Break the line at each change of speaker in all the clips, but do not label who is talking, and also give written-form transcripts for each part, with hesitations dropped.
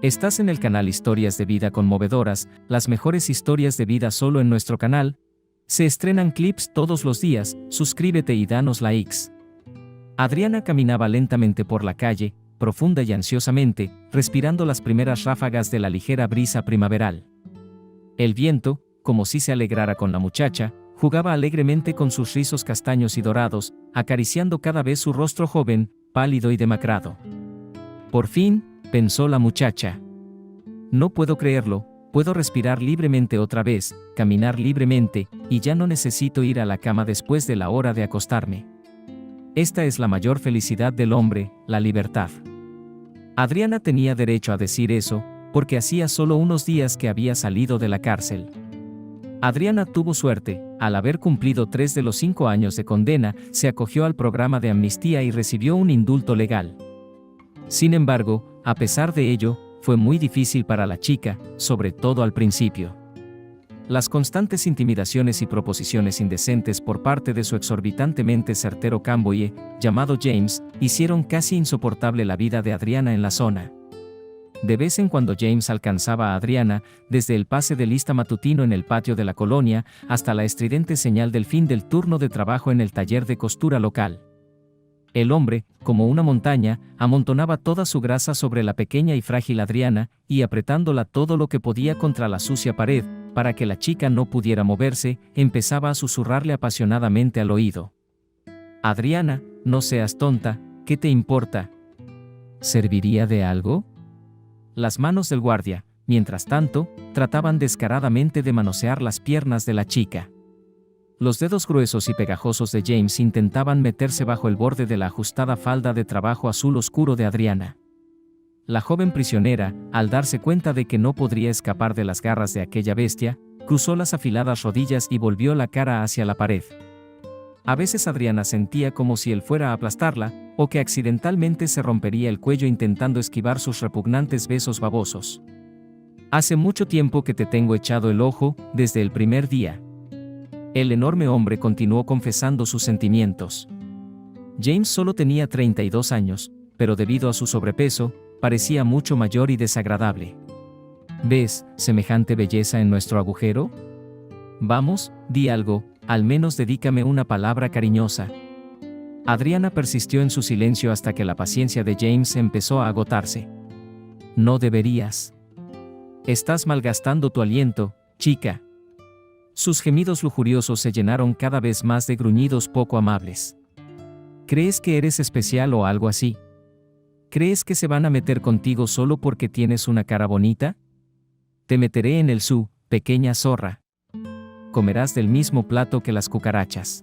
Estás en el canal Historias de Vida Conmovedoras, las mejores historias de vida solo en nuestro canal. Se estrenan clips todos los días, suscríbete y danos likes. Adriana caminaba lentamente por la calle, profunda y ansiosamente, respirando las primeras ráfagas de la ligera brisa primaveral. El viento, como si se alegrara con la muchacha, jugaba alegremente con sus rizos castaños y dorados, acariciando cada vez su rostro joven, pálido y demacrado. Por fin, pensó la muchacha. No puedo creerlo, puedo respirar libremente otra vez, caminar libremente, y ya no necesito ir a la cama después de la hora de acostarme. Esta es la mayor felicidad del hombre, la libertad. Adriana tenía derecho a decir eso, porque hacía solo unos días que había salido de la cárcel. Adriana tuvo suerte, al haber cumplido 3 de los 5 años de condena, se acogió al programa de amnistía y recibió un indulto legal. Sin embargo, a pesar de ello, fue muy difícil para la chica, sobre todo al principio. Las constantes intimidaciones y proposiciones indecentes por parte de su exorbitantemente certero camboye, llamado James, hicieron casi insoportable la vida de Adriana en la zona. De vez en cuando James alcanzaba a Adriana, desde el pase de lista matutino en el patio de la colonia, hasta la estridente señal del fin del turno de trabajo en el taller de costura local. El hombre, como una montaña, amontonaba toda su grasa sobre la pequeña y frágil Adriana, y apretándola todo lo que podía contra la sucia pared, para que la chica no pudiera moverse, empezaba a susurrarle apasionadamente al oído. «Adriana, no seas tonta, ¿qué te importa? ¿Serviría de algo?» Las manos del guardia, mientras tanto, trataban descaradamente de manosear las piernas de la chica. Los dedos gruesos y pegajosos de James intentaban meterse bajo el borde de la ajustada falda de trabajo azul oscuro de Adriana. La joven prisionera, al darse cuenta de que no podría escapar de las garras de aquella bestia, cruzó las afiladas rodillas y volvió la cara hacia la pared. A veces Adriana sentía como si él fuera a aplastarla, o que accidentalmente se rompería el cuello intentando esquivar sus repugnantes besos babosos. «Hace mucho tiempo que te tengo echado el ojo, desde el primer día». El enorme hombre continuó confesando sus sentimientos. James solo tenía 32 años, pero debido a su sobrepeso, parecía mucho mayor y desagradable. ¿Ves semejante belleza en nuestro agujero? Vamos, di algo, al menos dedícame una palabra cariñosa. Adriana persistió en su silencio hasta que la paciencia de James empezó a agotarse. No deberías. Estás malgastando tu aliento, chica. Sus gemidos lujuriosos se llenaron cada vez más de gruñidos poco amables. ¿Crees que eres especial o algo así? ¿Crees que se van a meter contigo solo porque tienes una cara bonita? Te meteré en el su, pequeña zorra. Comerás del mismo plato que las cucarachas.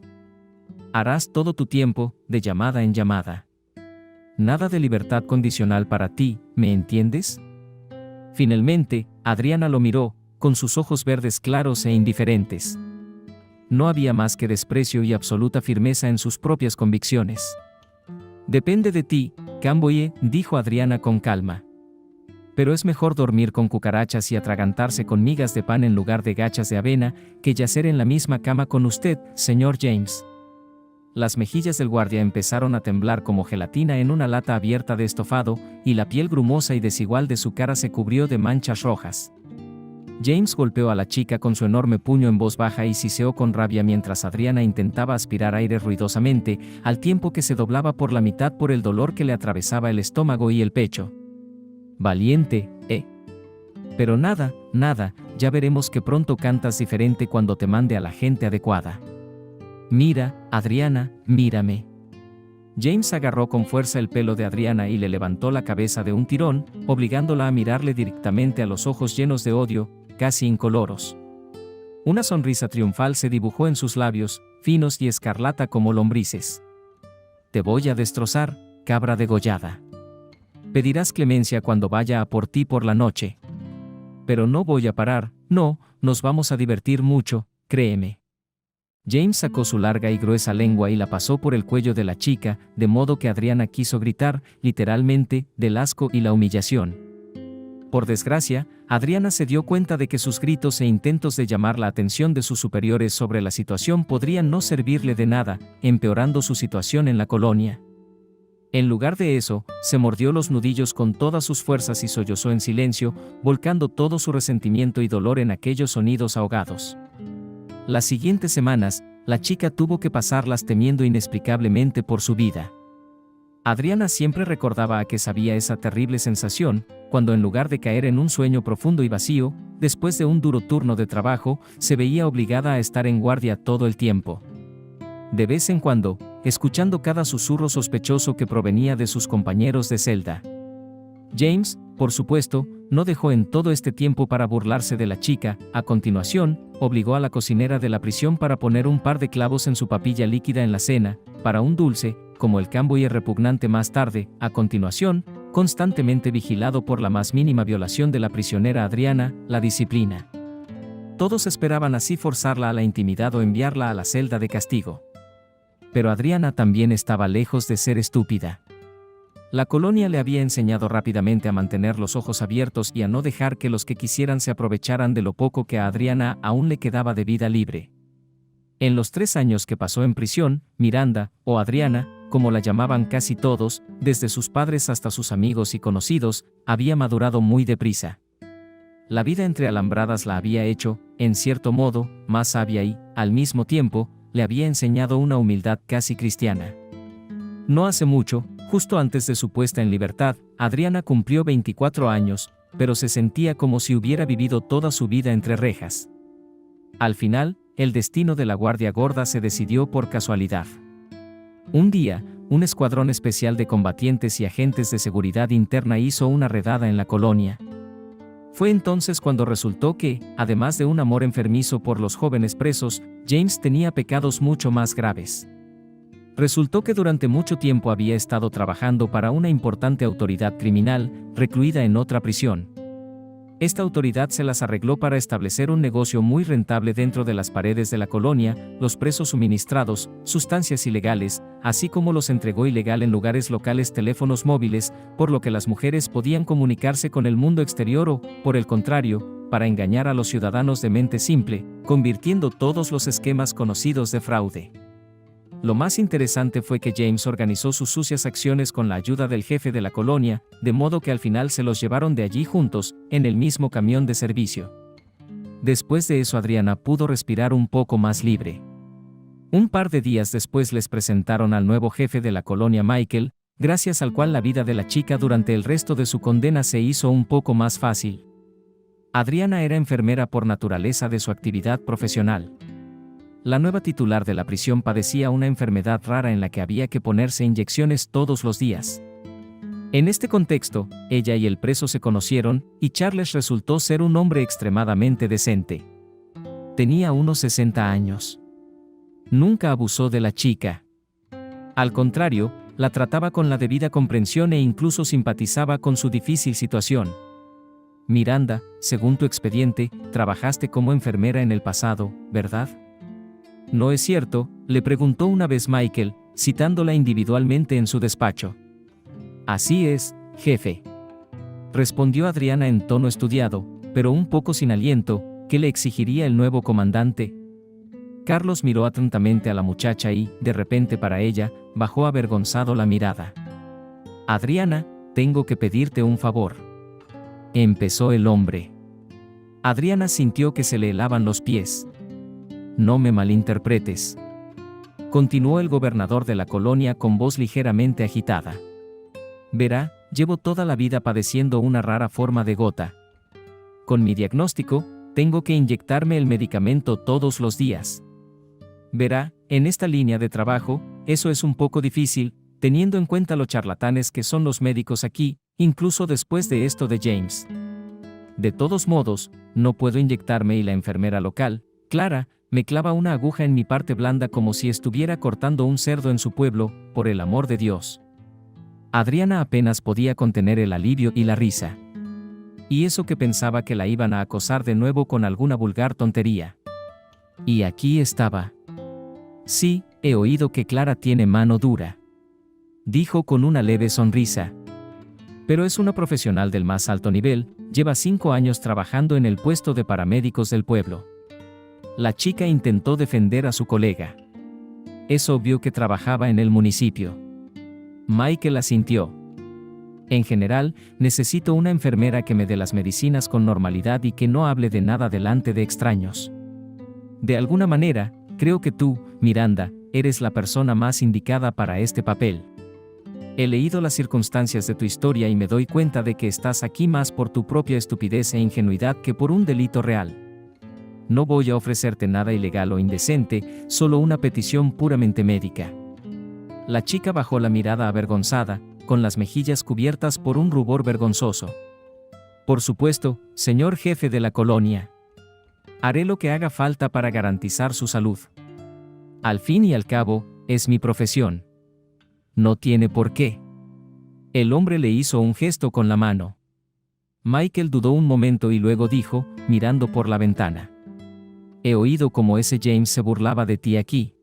Harás todo tu tiempo, de llamada en llamada. Nada de libertad condicional para ti, ¿me entiendes? Finalmente, Adriana lo miró, con sus ojos verdes claros e indiferentes. No había más que desprecio y absoluta firmeza en sus propias convicciones. «Depende de ti, camboye», dijo Adriana con calma. «Pero es mejor dormir con cucarachas y atragantarse con migas de pan en lugar de gachas de avena, que yacer en la misma cama con usted, señor James». Las mejillas del guardia empezaron a temblar como gelatina en una lata abierta de estofado, y la piel grumosa y desigual de su cara se cubrió de manchas rojas. James golpeó a la chica con su enorme puño en voz baja y siseó con rabia mientras Adriana intentaba aspirar aire ruidosamente, al tiempo que se doblaba por la mitad por el dolor que le atravesaba el estómago y el pecho. «Valiente, ¿eh? Pero nada, ya veremos que pronto cantas diferente cuando te mande a la gente adecuada. Mira, Adriana, mírame». James agarró con fuerza el pelo de Adriana y le levantó la cabeza de un tirón, obligándola a mirarle directamente a los ojos llenos de odio, casi incoloros. Una sonrisa triunfal se dibujó en sus labios, finos y escarlata como lombrices. «Te voy a destrozar, cabra degollada. Pedirás clemencia cuando vaya a por ti por la noche. Pero no voy a parar, no, nos vamos a divertir mucho, créeme». James sacó su larga y gruesa lengua y la pasó por el cuello de la chica, de modo que Adriana quiso gritar, literalmente, del asco y la humillación. Por desgracia, Adriana se dio cuenta de que sus gritos e intentos de llamar la atención de sus superiores sobre la situación podrían no servirle de nada, empeorando su situación en la colonia. En lugar de eso, se mordió los nudillos con todas sus fuerzas y sollozó en silencio, volcando todo su resentimiento y dolor en aquellos sonidos ahogados. Las siguientes semanas, la chica tuvo que pasarlas temiendo inexplicablemente por su vida. Adriana siempre recordaba a qué sabía esa terrible sensación, cuando en lugar de caer en un sueño profundo y vacío, después de un duro turno de trabajo, se veía obligada a estar en guardia todo el tiempo. De vez en cuando, escuchando cada susurro sospechoso que provenía de sus compañeros de celda. James, por supuesto, no dejó en todo este tiempo para burlarse de la chica. A continuación, obligó a la cocinera de la prisión para poner un par de clavos en su papilla líquida en la cena, para un dulce, como el Camboy repugnante más tarde. A continuación, constantemente vigilado por la más mínima violación de la prisionera Adriana, la disciplina. Todos esperaban así forzarla a la intimidad o enviarla a la celda de castigo. Pero Adriana también estaba lejos de ser estúpida. La colonia le había enseñado rápidamente a mantener los ojos abiertos y a no dejar que los que quisieran se aprovecharan de lo poco que a Adriana aún le quedaba de vida libre. En los 3 años que pasó en prisión, Miranda, o Adriana, como la llamaban casi todos, desde sus padres hasta sus amigos y conocidos, había madurado muy deprisa. La vida entre alambradas la había hecho, en cierto modo, más sabia y, al mismo tiempo, le había enseñado una humildad casi cristiana. No hace mucho, justo antes de su puesta en libertad, Adriana cumplió 24 años, pero se sentía como si hubiera vivido toda su vida entre rejas. Al final, el destino de la Guardia Gorda se decidió por casualidad. Un día, un escuadrón especial de combatientes y agentes de seguridad interna hizo una redada en la colonia. Fue entonces cuando resultó que, además de un amor enfermizo por los jóvenes presos, James tenía pecados mucho más graves. Resultó que durante mucho tiempo había estado trabajando para una importante autoridad criminal, recluida en otra prisión. Esta autoridad se las arregló para establecer un negocio muy rentable dentro de las paredes de la colonia, los presos suministrados, sustancias ilegales, así como los entregó ilegal en lugares locales teléfonos móviles, por lo que las mujeres podían comunicarse con el mundo exterior o, por el contrario, para engañar a los ciudadanos de mente simple, convirtiendo todos los esquemas conocidos de fraude. Lo más interesante fue que James organizó sus sucias acciones con la ayuda del jefe de la colonia, de modo que al final se los llevaron de allí juntos, en el mismo camión de servicio. Después de eso Adriana pudo respirar un poco más libre. Un par de días después les presentaron al nuevo jefe de la colonia Michael, gracias al cual la vida de la chica durante el resto de su condena se hizo un poco más fácil. Adriana era enfermera por naturaleza de su actividad profesional. La nueva titular de la prisión padecía una enfermedad rara en la que había que ponerse inyecciones todos los días. En este contexto, ella y el preso se conocieron, y Charles resultó ser un hombre extremadamente decente. Tenía unos 60 años. Nunca abusó de la chica. Al contrario, la trataba con la debida comprensión e incluso simpatizaba con su difícil situación. Miranda, según tu expediente, trabajaste como enfermera en el pasado, ¿verdad? ¿No es cierto?, le preguntó una vez Michael, citándola individualmente en su despacho. Así es, jefe. Respondió Adriana en tono estudiado, pero un poco sin aliento. ¿Qué le exigiría el nuevo comandante? Carlos miró atentamente a la muchacha y, de repente para ella, bajó avergonzado la mirada. Adriana, tengo que pedirte un favor. Empezó el hombre. Adriana sintió que se le helaban los pies. No me malinterpretes. Continuó el gobernador de la colonia con voz ligeramente agitada. Verá, llevo toda la vida padeciendo una rara forma de gota. Con mi diagnóstico, tengo que inyectarme el medicamento todos los días. Verá, en esta línea de trabajo, eso es un poco difícil, teniendo en cuenta lo charlatanes que son los médicos aquí, incluso después de esto de James. De todos modos, no puedo inyectarme y la enfermera local, Clara, me clava una aguja en mi parte blanda como si estuviera cortando un cerdo en su pueblo, por el amor de Dios. Adriana apenas podía contener el alivio y la risa. Y eso que pensaba que la iban a acosar de nuevo con alguna vulgar tontería. Y aquí estaba. Sí, he oído que Clara tiene mano dura. Dijo con una leve sonrisa. Pero es una profesional del más alto nivel, lleva 5 años trabajando en el puesto de paramédicos del pueblo. La chica intentó defender a su colega. Es obvio que trabajaba en el municipio. Michael asintió. En general, necesito una enfermera que me dé las medicinas con normalidad y que no hable de nada delante de extraños. De alguna manera, creo que tú, Miranda, eres la persona más indicada para este papel. He leído las circunstancias de tu historia y me doy cuenta de que estás aquí más por tu propia estupidez e ingenuidad que por un delito real. No voy a ofrecerte nada ilegal o indecente, solo una petición puramente médica. La chica bajó la mirada avergonzada, con las mejillas cubiertas por un rubor vergonzoso. Por supuesto, señor jefe de la colonia. Haré lo que haga falta para garantizar su salud. Al fin y al cabo, es mi profesión. No tiene por qué. El hombre le hizo un gesto con la mano. Michael dudó un momento y luego dijo, mirando por la ventana. He oído cómo ese James se burlaba de ti aquí.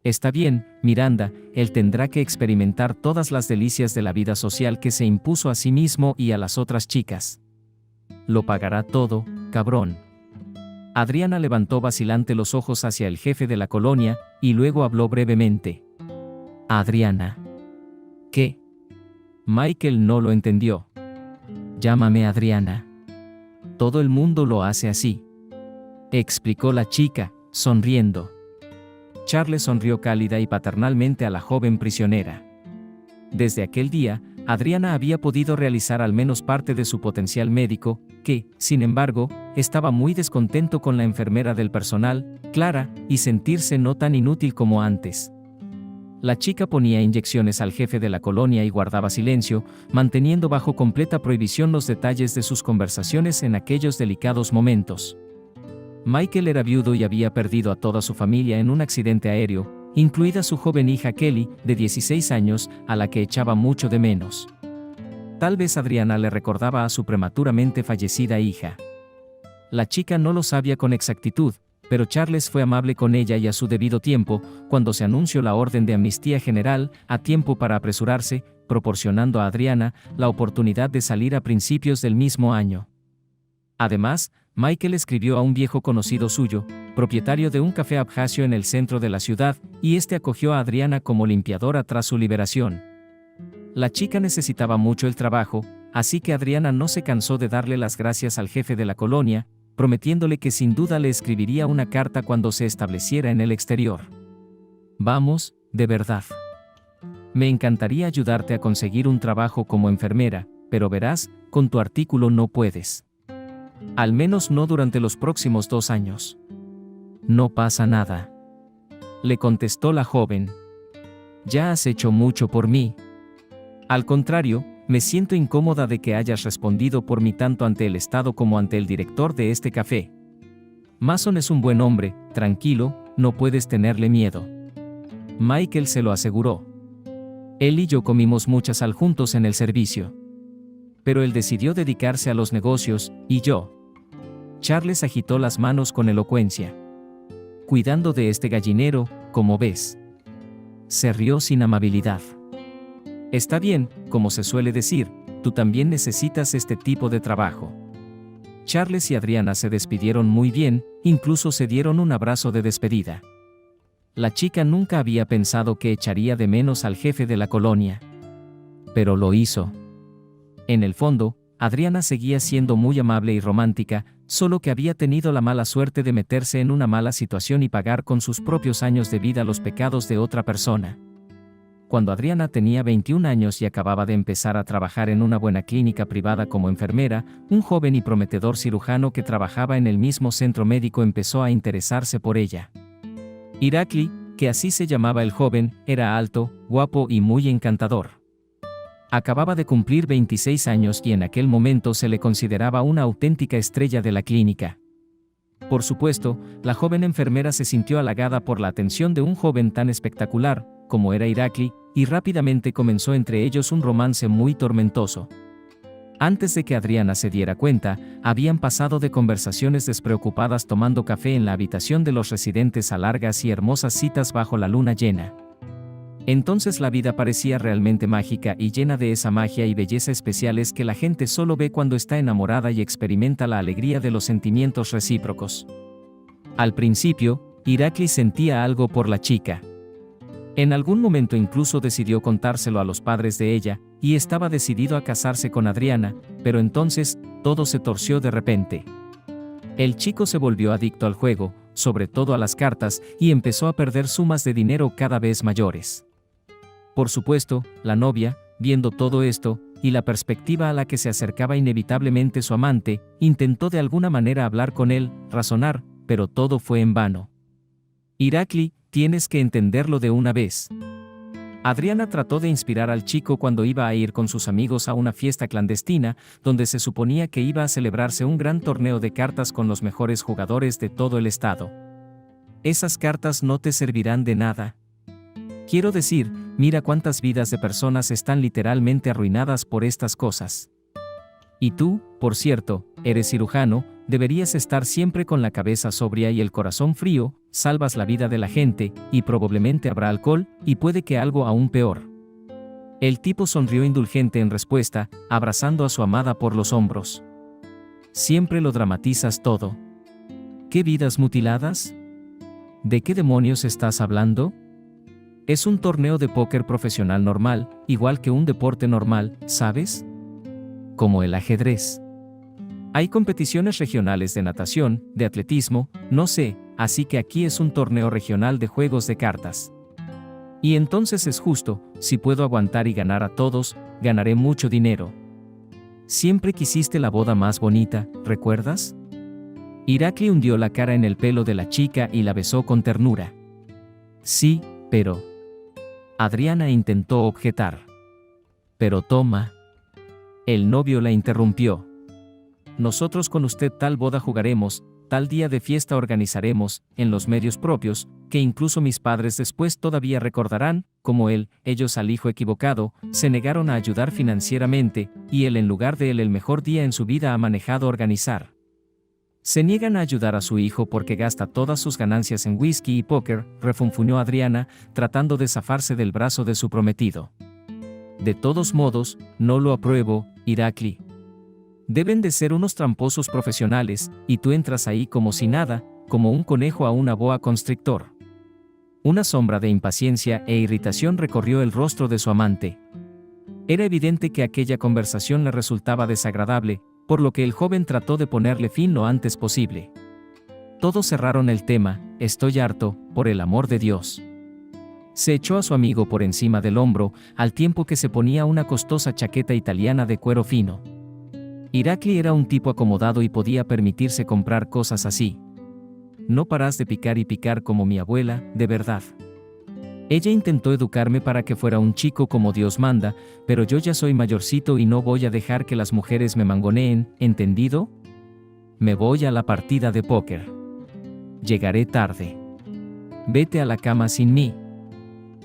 Está bien, Miranda, él tendrá que experimentar todas las delicias de la vida social que se impuso a sí mismo y a las otras chicas. Lo pagará todo, cabrón. Adriana levantó vacilante los ojos hacia el jefe de la colonia, y luego habló brevemente. Adriana. ¿Qué? Michael no lo entendió. Llámame Adriana. Todo el mundo lo hace así. Explicó la chica, sonriendo. Charles sonrió cálida y paternalmente a la joven prisionera. Desde aquel día, Adriana había podido realizar al menos parte de su potencial médico, que, sin embargo, estaba muy descontento con la enfermera del personal, Clara, y sentirse no tan inútil como antes. La chica ponía inyecciones al jefe de la colonia y guardaba silencio, manteniendo bajo completa prohibición los detalles de sus conversaciones en aquellos delicados momentos. Michael era viudo y había perdido a toda su familia en un accidente aéreo, incluida su joven hija Kelly, de 16 años, a la que echaba mucho de menos. Tal vez Adriana le recordaba a su prematuramente fallecida hija. La chica no lo sabía con exactitud, pero Charles fue amable con ella y a su debido tiempo, cuando se anunció la orden de amnistía general, a tiempo para apresurarse, proporcionando a Adriana la oportunidad de salir a principios del mismo año. Además, Michael escribió a un viejo conocido suyo, propietario de un café abjasio en el centro de la ciudad, y este acogió a Adriana como limpiadora tras su liberación. La chica necesitaba mucho el trabajo, así que Adriana no se cansó de darle las gracias al jefe de la colonia, prometiéndole que sin duda le escribiría una carta cuando se estableciera en el exterior. Vamos, de verdad. Me encantaría ayudarte a conseguir un trabajo como enfermera, pero verás, con tu artículo no puedes. Al menos no durante los próximos 2 años. No pasa nada. Le contestó la joven. Ya has hecho mucho por mí. Al contrario, me siento incómoda de que hayas respondido por mí tanto ante el Estado como ante el director de este café. Mason es un buen hombre, tranquilo, no puedes tenerle miedo. Michael se lo aseguró. Él y yo comimos mucha sal juntos en el servicio. Pero él decidió dedicarse a los negocios, y yo. Charles agitó las manos con elocuencia. Cuidando de este gallinero, como ves. Se rió sin amabilidad. Está bien, como se suele decir, tú también necesitas este tipo de trabajo. Charles y Adriana se despidieron muy bien, incluso se dieron un abrazo de despedida. La chica nunca había pensado que echaría de menos al jefe de la colonia. Pero lo hizo. En el fondo, Adriana seguía siendo muy amable y romántica, solo que había tenido la mala suerte de meterse en una mala situación y pagar con sus propios años de vida los pecados de otra persona. Cuando Adriana tenía 21 años y acababa de empezar a trabajar en una buena clínica privada como enfermera, un joven y prometedor cirujano que trabajaba en el mismo centro médico empezó a interesarse por ella. Irakli, que así se llamaba el joven, era alto, guapo y muy encantador. Acababa de cumplir 26 años y en aquel momento se le consideraba una auténtica estrella de la clínica. Por supuesto, la joven enfermera se sintió halagada por la atención de un joven tan espectacular, como era Irakli, y rápidamente comenzó entre ellos un romance muy tormentoso. Antes de que Adriana se diera cuenta, habían pasado de conversaciones despreocupadas tomando café en la habitación de los residentes a largas y hermosas citas bajo la luna llena. Entonces la vida parecía realmente mágica y llena de esa magia y belleza especiales que la gente solo ve cuando está enamorada y experimenta la alegría de los sentimientos recíprocos. Al principio, Irakli sentía algo por la chica. En algún momento incluso decidió contárselo a los padres de ella, y estaba decidido a casarse con Adriana, pero entonces, todo se torció de repente. El chico se volvió adicto al juego, sobre todo a las cartas, y empezó a perder sumas de dinero cada vez mayores. Por supuesto, la novia, viendo todo esto, y la perspectiva a la que se acercaba inevitablemente su amante, intentó de alguna manera hablar con él, razonar, pero todo fue en vano. Irakli, tienes que entenderlo de una vez. Adriana trató de inspirar al chico cuando iba a ir con sus amigos a una fiesta clandestina, donde se suponía que iba a celebrarse un gran torneo de cartas con los mejores jugadores de todo el estado. Esas cartas no te servirán de nada. Quiero decir, mira cuántas vidas de personas están literalmente arruinadas por estas cosas. Y tú, por cierto, eres cirujano, deberías estar siempre con la cabeza sobria y el corazón frío, salvas la vida de la gente, y probablemente habrá alcohol, y puede que algo aún peor. El tipo sonrió indulgente en respuesta, abrazando a su amada por los hombros. Siempre lo dramatizas todo. ¿Qué vidas mutiladas? ¿De qué demonios estás hablando? Es un torneo de póker profesional normal, igual que un deporte normal, ¿sabes? Como el ajedrez. Hay competiciones regionales de natación, de atletismo, no sé, así que aquí es un torneo regional de juegos de cartas. Y entonces es justo, si puedo aguantar y ganar a todos, ganaré mucho dinero. Siempre quisiste la boda más bonita, ¿recuerdas? Irakli hundió la cara en el pelo de la chica y la besó con ternura. Sí, pero... Adriana intentó objetar. Pero toma. El novio la interrumpió. Nosotros con usted tal boda jugaremos, tal día de fiesta organizaremos, en los medios propios, que incluso mis padres después todavía recordarán, como ellos al hijo equivocado, se negaron a ayudar financieramente, y él en lugar de él el mejor día en su vida ha manejado organizar. Se niegan a ayudar a su hijo porque gasta todas sus ganancias en whisky y póker, refunfuñó Adriana, tratando de zafarse del brazo de su prometido. De todos modos, no lo apruebo, Irakli. Deben de ser unos tramposos profesionales, y tú entras ahí como si nada, como un conejo a una boa constrictor. Una sombra de impaciencia e irritación recorrió el rostro de su amante. Era evidente que aquella conversación le resultaba desagradable, por lo que el joven trató de ponerle fin lo antes posible. Todos cerraron el tema, estoy harto, por el amor de Dios. Se echó a su amigo por encima del hombro, al tiempo que se ponía una costosa chaqueta italiana de cuero fino. Irakli era un tipo acomodado y podía permitirse comprar cosas así. No paras de picar y picar como mi abuela, de verdad. Ella intentó educarme para que fuera un chico como Dios manda, pero yo ya soy mayorcito y no voy a dejar que las mujeres me mangoneen, ¿entendido? Me voy a la partida de póker. Llegaré tarde. Vete a la cama sin mí.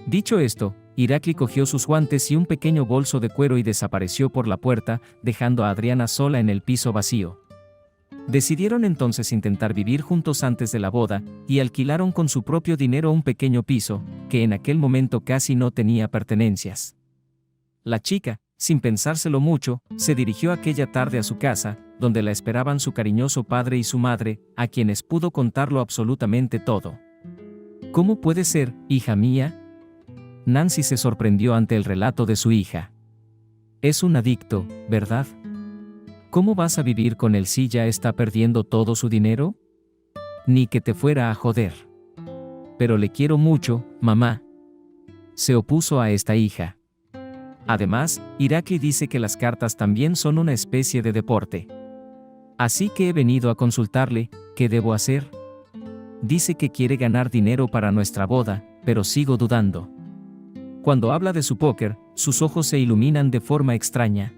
Dicho esto, Irakli cogió sus guantes y un pequeño bolso de cuero y desapareció por la puerta, dejando a Adriana sola en el piso vacío. Decidieron entonces intentar vivir juntos antes de la boda, y alquilaron con su propio dinero un pequeño piso, que en aquel momento casi no tenía pertenencias. La chica, sin pensárselo mucho, se dirigió aquella tarde a su casa, donde la esperaban su cariñoso padre y su madre, a quienes pudo contarlo absolutamente todo. ¿Cómo puede ser, hija mía? Nancy se sorprendió ante el relato de su hija. Es un adicto, ¿verdad? ¿Cómo vas a vivir con él si ya está perdiendo todo su dinero? Ni que te fuera a joder. Pero le quiero mucho, mamá. Se opuso a esta hija. Además, Irakli dice que las cartas también son una especie de deporte. Así que he venido a consultarle, ¿qué debo hacer? Dice que quiere ganar dinero para nuestra boda, pero sigo dudando. Cuando habla de su póker, sus ojos se iluminan de forma extraña.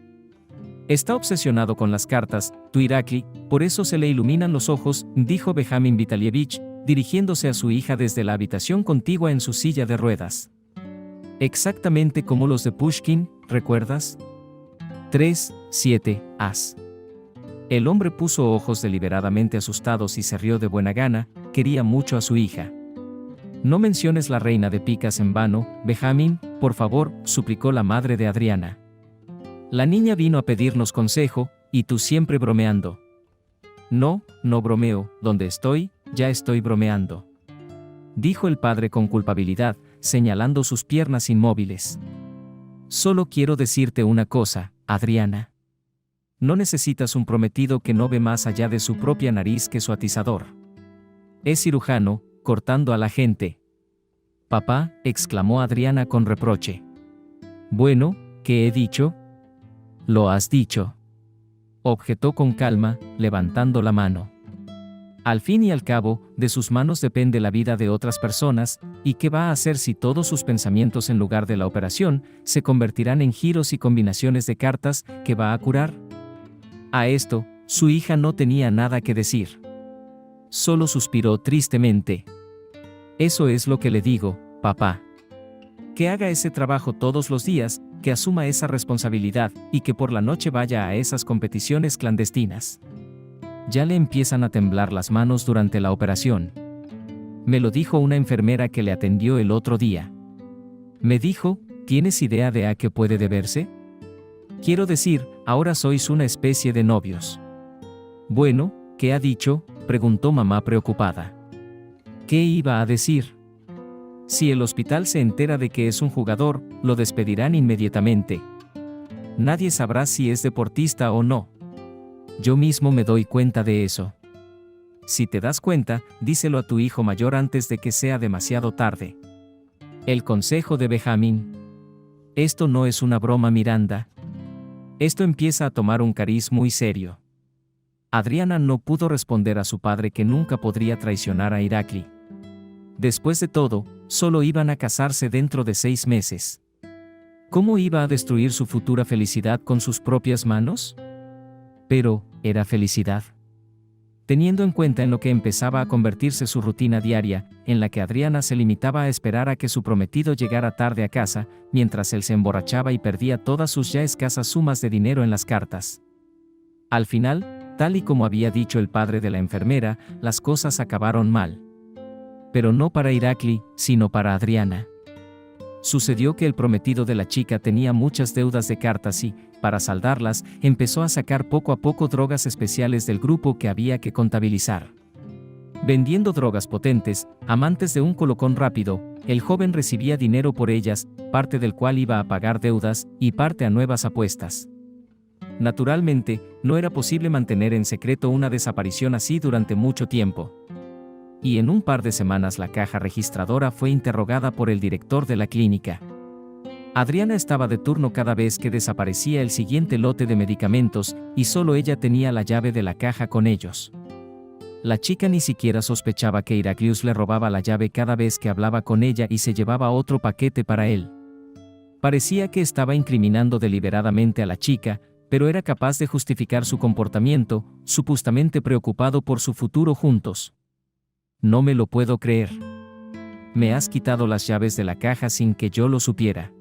Está obsesionado con las cartas, tu Irakli, por eso se le iluminan los ojos, dijo Benjamin Vitalievich, dirigiéndose a su hija desde la habitación contigua en su silla de ruedas. Exactamente como los de Pushkin, ¿recuerdas? 3, 7, as. El hombre puso ojos deliberadamente asustados y se rió de buena gana, quería mucho a su hija. No menciones la reina de picas en vano, Benjamin, por favor, suplicó la madre de Adriana. La niña vino a pedirnos consejo, y tú siempre bromeando. No, no bromeo, donde estoy, ya estoy bromeando. Dijo el padre con culpabilidad, señalando sus piernas inmóviles. Solo quiero decirte una cosa, Adriana. No necesitas un prometido que no ve más allá de su propia nariz que su atizador. Es cirujano, cortando a la gente. Papá, exclamó Adriana con reproche. Bueno, ¿qué he dicho? Lo has dicho. Objetó con calma, levantando la mano. Al fin y al cabo, de sus manos depende la vida de otras personas, ¿y qué va a hacer si todos sus pensamientos en lugar de la operación se convertirán en giros y combinaciones de cartas que va a curar? A esto, su hija no tenía nada que decir. Solo suspiró tristemente. Eso es lo que le digo, papá. Que haga ese trabajo todos los días, que asuma esa responsabilidad y que por la noche vaya a esas competiciones clandestinas. Ya le empiezan a temblar las manos durante la operación. Me lo dijo una enfermera que le atendió el otro día. Me dijo, ¿tienes idea de a qué puede deberse? Quiero decir, ahora sois una especie de novios. Bueno, ¿qué ha dicho?, preguntó mamá preocupada. ¿Qué iba a decir? Si el hospital se entera de que es un jugador, lo despedirán inmediatamente. Nadie sabrá si es deportista o no. Yo mismo me doy cuenta de eso. Si te das cuenta, díselo a tu hijo mayor antes de que sea demasiado tarde. El consejo de Benjamín. Esto no es una broma, Miranda. Esto empieza a tomar un cariz muy serio. Adriana no pudo responder a su padre que nunca podría traicionar a Irakli. Después de todo, solo iban a casarse dentro de 6 meses. ¿Cómo iba a destruir su futura felicidad con sus propias manos? Pero, ¿era felicidad? Teniendo en cuenta en lo que empezaba a convertirse su rutina diaria, en la que Adriana se limitaba a esperar a que su prometido llegara tarde a casa, mientras él se emborrachaba y perdía todas sus ya escasas sumas de dinero en las cartas. Al final, tal y como había dicho el padre de la enfermera, las cosas acabaron mal. Pero no para Irakli, sino para Adriana. Sucedió que el prometido de la chica tenía muchas deudas de cartas y, para saldarlas, empezó a sacar poco a poco drogas especiales del grupo que había que contabilizar. Vendiendo drogas potentes, amantes de un colocón rápido, el joven recibía dinero por ellas, parte del cual iba a pagar deudas y parte a nuevas apuestas. Naturalmente, no era posible mantener en secreto una desaparición así durante mucho tiempo. Y en un par de semanas la caja registradora fue interrogada por el director de la clínica. Adriana estaba de turno cada vez que desaparecía el siguiente lote de medicamentos, y solo ella tenía la llave de la caja con ellos. La chica ni siquiera sospechaba que Iraklius le robaba la llave cada vez que hablaba con ella y se llevaba otro paquete para él. Parecía que estaba incriminando deliberadamente a la chica, pero era capaz de justificar su comportamiento, supuestamente preocupado por su futuro juntos. No me lo puedo creer. Me has quitado las llaves de la caja sin que yo lo supiera.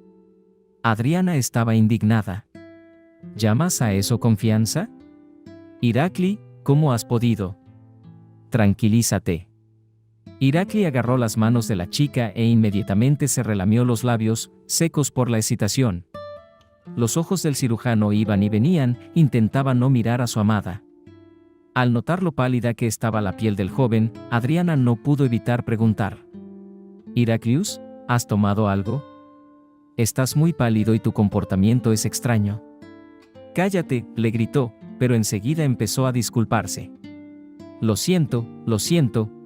Adriana estaba indignada. ¿Llamas a eso confianza? Irakli, ¿cómo has podido? Tranquilízate. Irakli agarró las manos de la chica e inmediatamente se relamió los labios, secos por la excitación. Los ojos del cirujano iban y venían, intentaba no mirar a su amada. Al notar lo pálida que estaba la piel del joven, Adriana no pudo evitar preguntar. «Iraklius, ¿has tomado algo? Estás muy pálido y tu comportamiento es extraño». «Cállate», le gritó, pero enseguida empezó a disculparse. Lo siento,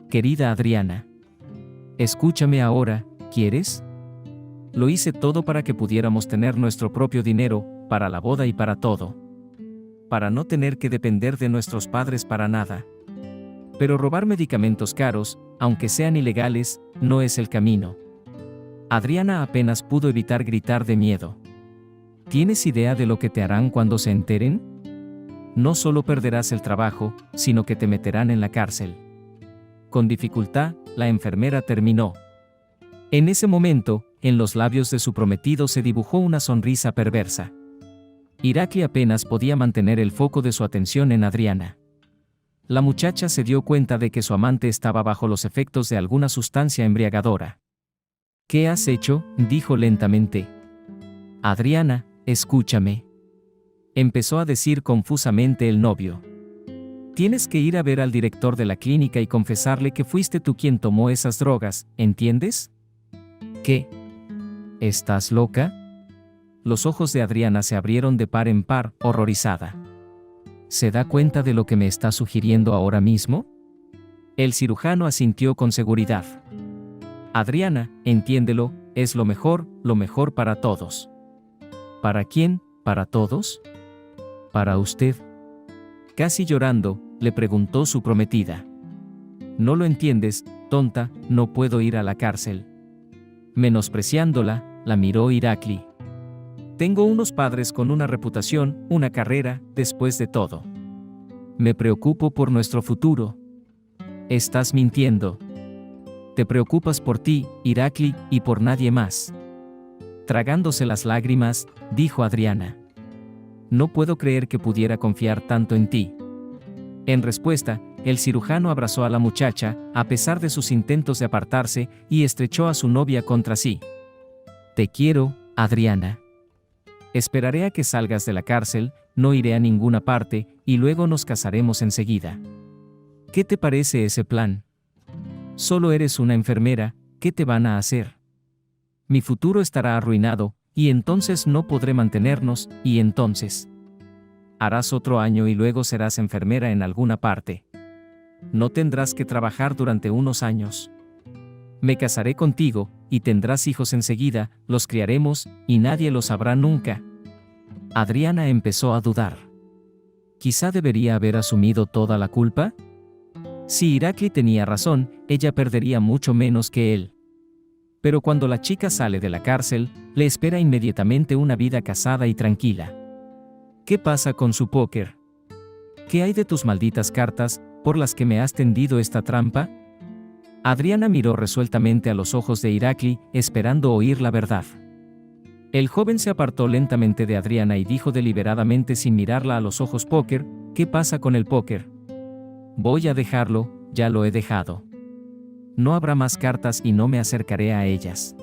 querida Adriana. Escúchame ahora, ¿quieres? Lo hice todo para que pudiéramos tener nuestro propio dinero, para la boda y para todo. Para no tener que depender de nuestros padres para nada. Pero robar medicamentos caros, aunque sean ilegales, no es el camino. Adriana apenas pudo evitar gritar de miedo. ¿Tienes idea de lo que te harán cuando se enteren? No solo perderás el trabajo, sino que te meterán en la cárcel. Con dificultad, la enfermera terminó. En ese momento, en los labios de su prometido se dibujó una sonrisa perversa. Irakli apenas podía mantener el foco de su atención en Adriana. La muchacha se dio cuenta de que su amante estaba bajo los efectos de alguna sustancia embriagadora. «¿Qué has hecho?», dijo lentamente. «Adriana, escúchame», empezó a decir confusamente el novio. «Tienes que ir a ver al director de la clínica y confesarle que fuiste tú quien tomó esas drogas, ¿entiendes? ¿Qué? ¿Estás loca? Los ojos de Adriana se abrieron de par en par, horrorizada. ¿Se da cuenta de lo que me está sugiriendo ahora mismo? El cirujano asintió con seguridad. Adriana, entiéndelo, es lo mejor para todos. ¿Para quién? ¿Para todos? ¿Para usted? Casi llorando, le preguntó su prometida. No lo entiendes, tonta, no puedo ir a la cárcel. Menospreciándola, la miró Irakli. Tengo unos padres con una reputación, una carrera, después de todo. Me preocupo por nuestro futuro. Estás mintiendo. Te preocupas por ti, Irakli, y por nadie más. Tragándose las lágrimas, dijo Adriana. No puedo creer que pudiera confiar tanto en ti. En respuesta, el cirujano abrazó a la muchacha, a pesar de sus intentos de apartarse, y estrechó a su novia contra sí. Te quiero, Adriana. Esperaré a que salgas de la cárcel, no iré a ninguna parte, y luego nos casaremos enseguida. ¿Qué te parece ese plan? Solo eres una enfermera, ¿qué te van a hacer? Mi futuro estará arruinado, y entonces no podré mantenernos, y entonces harás otro año y luego serás enfermera en alguna parte. No tendrás que trabajar durante unos años. Me casaré contigo, y tendrás hijos enseguida, los criaremos, y nadie lo sabrá nunca. Adriana empezó a dudar. ¿Quizá debería haber asumido toda la culpa? Si Irakli tenía razón, ella perdería mucho menos que él. Pero cuando la chica sale de la cárcel, le espera inmediatamente una vida casada y tranquila. ¿Qué pasa con su póker? ¿Qué hay de tus malditas cartas, por las que me has tendido esta trampa? Adriana miró resueltamente a los ojos de Irakli, esperando oír la verdad. El joven se apartó lentamente de Adriana y dijo deliberadamente sin mirarla a los ojos: póker, ¿qué pasa con el póker? Voy a dejarlo, ya lo he dejado. No habrá más cartas y no me acercaré a ellas.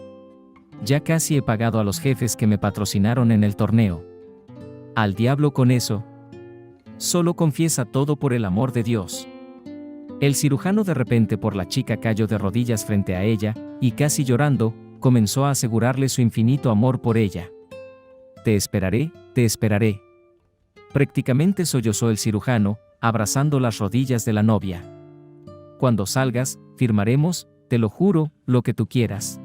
Ya casi he pagado a los jefes que me patrocinaron en el torneo. Al diablo con eso. Solo confiesa todo por el amor de Dios. El cirujano de repente por la chica cayó de rodillas frente a ella, y casi llorando, comenzó a asegurarle su infinito amor por ella. Te esperaré, te esperaré. Prácticamente sollozó el cirujano, abrazando las rodillas de la novia. Cuando salgas, firmaremos, te lo juro, lo que tú quieras.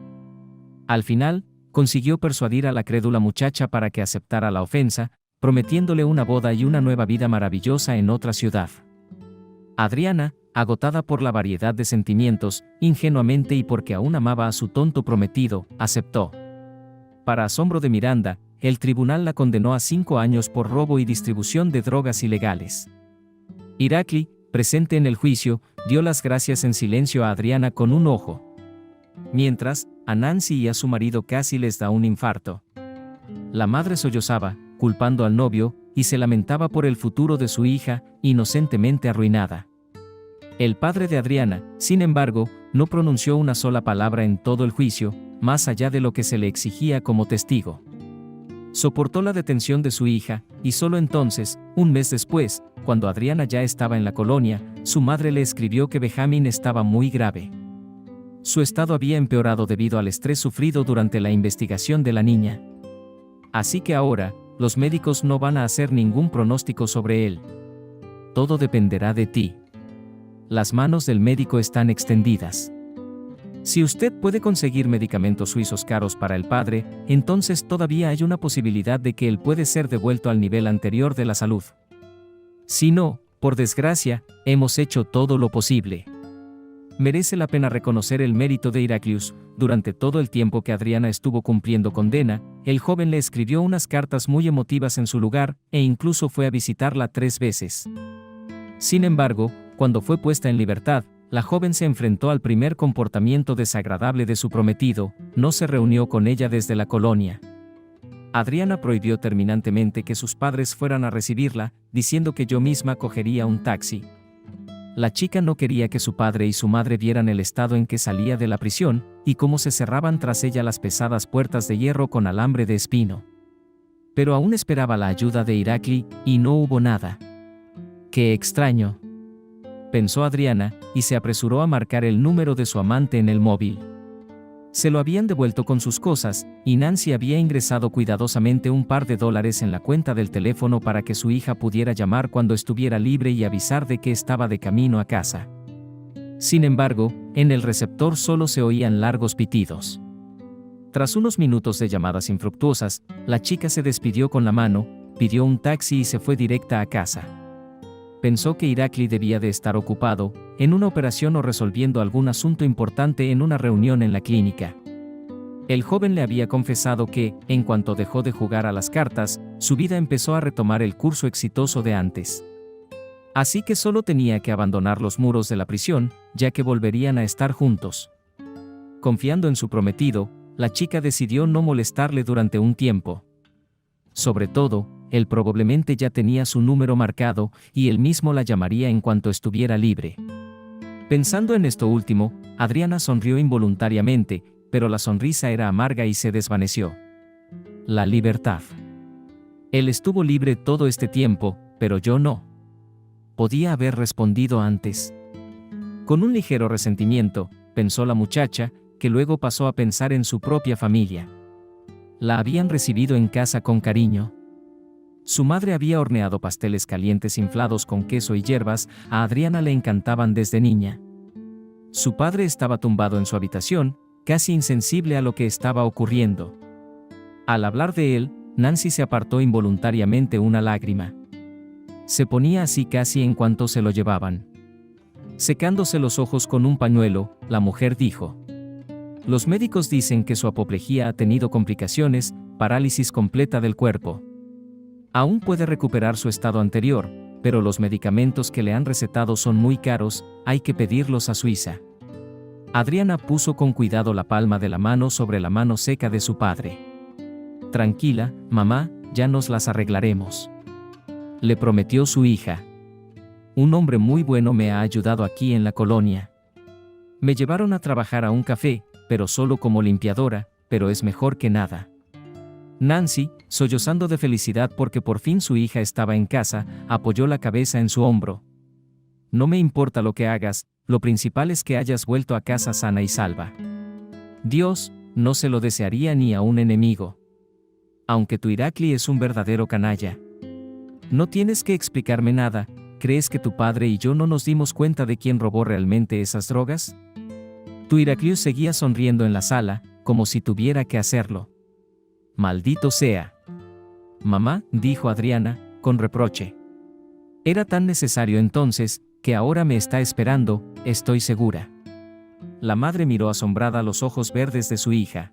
Al final, consiguió persuadir a la crédula muchacha para que aceptara la ofensa, prometiéndole una boda y una nueva vida maravillosa en otra ciudad. Adriana, agotada por la variedad de sentimientos, ingenuamente y porque aún amaba a su tonto prometido, aceptó. Para asombro de Miranda, el tribunal la condenó a 5 años por robo y distribución de drogas ilegales. Irakli, presente en el juicio, dio las gracias en silencio a Adriana con un ojo. Mientras, a Nancy y a su marido casi les da un infarto. La madre sollozaba, culpando al novio, y se lamentaba por el futuro de su hija, inocentemente arruinada. El padre de Adriana, sin embargo, no pronunció una sola palabra en todo el juicio, más allá de lo que se le exigía como testigo. Soportó la detención de su hija, y solo entonces, un mes después, cuando Adriana ya estaba en la colonia, su madre le escribió que Benjamin estaba muy grave. Su estado había empeorado debido al estrés sufrido durante la investigación de la niña. Así que ahora, los médicos no van a hacer ningún pronóstico sobre él. Todo dependerá de ti. Las manos del médico están extendidas. Si usted puede conseguir medicamentos suizos caros para el padre, entonces todavía hay una posibilidad de que él puede ser devuelto al nivel anterior de la salud. Si no, por desgracia, hemos hecho todo lo posible. Merece la pena reconocer el mérito de Iraklius. Durante todo el tiempo que Adriana estuvo cumpliendo condena, el joven le escribió unas cartas muy emotivas en su lugar, e incluso fue a visitarla 3 veces. Sin embargo, cuando fue puesta en libertad, la joven se enfrentó al primer comportamiento desagradable de su prometido: no se reunió con ella desde la colonia. Adriana prohibió terminantemente que sus padres fueran a recibirla, diciendo que yo misma cogería un taxi. La chica no quería que su padre y su madre vieran el estado en que salía de la prisión, y cómo se cerraban tras ella las pesadas puertas de hierro con alambre de espino. Pero aún esperaba la ayuda de Irakli, y no hubo nada. ¡Qué extraño!, pensó Adriana, y se apresuró a marcar el número de su amante en el móvil. Se lo habían devuelto con sus cosas, y Nancy había ingresado cuidadosamente un par de dólares en la cuenta del teléfono para que su hija pudiera llamar cuando estuviera libre y avisar de que estaba de camino a casa. Sin embargo, en el receptor solo se oían largos pitidos. Tras unos minutos de llamadas infructuosas, la chica se despidió con la mano, pidió un taxi y se fue directa a casa. Pensó que Irakli debía de estar ocupado, en una operación o resolviendo algún asunto importante en una reunión en la clínica. El joven le había confesado que, en cuanto dejó de jugar a las cartas, su vida empezó a retomar el curso exitoso de antes. Así que solo tenía que abandonar los muros de la prisión, ya que volverían a estar juntos. Confiando en su prometido, la chica decidió no molestarle durante un tiempo. Sobre todo, él probablemente ya tenía su número marcado, y él mismo la llamaría en cuanto estuviera libre. Pensando en esto último, Adriana sonrió involuntariamente, pero la sonrisa era amarga y se desvaneció. La libertad. Él estuvo libre todo este tiempo, pero yo no. Podía haber respondido antes. Con un ligero resentimiento, pensó la muchacha, que luego pasó a pensar en su propia familia. La habían recibido en casa con cariño. Su madre había horneado pasteles calientes inflados con queso y hierbas, a Adriana le encantaban desde niña. Su padre estaba tumbado en su habitación, casi insensible a lo que estaba ocurriendo. Al hablar de él, Nancy se apartó involuntariamente una lágrima. Se ponía así casi en cuanto se lo llevaban. Secándose los ojos con un pañuelo, la mujer dijo: los médicos dicen que su apoplejía ha tenido complicaciones, parálisis completa del cuerpo. Aún puede recuperar su estado anterior, pero los medicamentos que le han recetado son muy caros, hay que pedirlos a Suiza. Adriana puso con cuidado la palma de la mano sobre la mano seca de su padre. Tranquila, mamá, ya nos las arreglaremos. Le prometió su hija. Un hombre muy bueno me ha ayudado aquí en la colonia. Me llevaron a trabajar a un café, pero solo como limpiadora, pero es mejor que nada. Nancy, sollozando de felicidad porque por fin su hija estaba en casa, apoyó la cabeza en su hombro. No me importa lo que hagas, lo principal es que hayas vuelto a casa sana y salva. Dios, no se lo desearía ni a un enemigo. Aunque tu Irakli es un verdadero canalla. No tienes que explicarme nada, ¿crees que tu padre y yo no nos dimos cuenta de quién robó realmente esas drogas? Tu Irakli seguía sonriendo en la sala, como si tuviera que hacerlo. Maldito sea. Mamá, dijo Adriana, con reproche. Era tan necesario entonces, que ahora me está esperando, estoy segura. La madre miró asombrada los ojos verdes de su hija.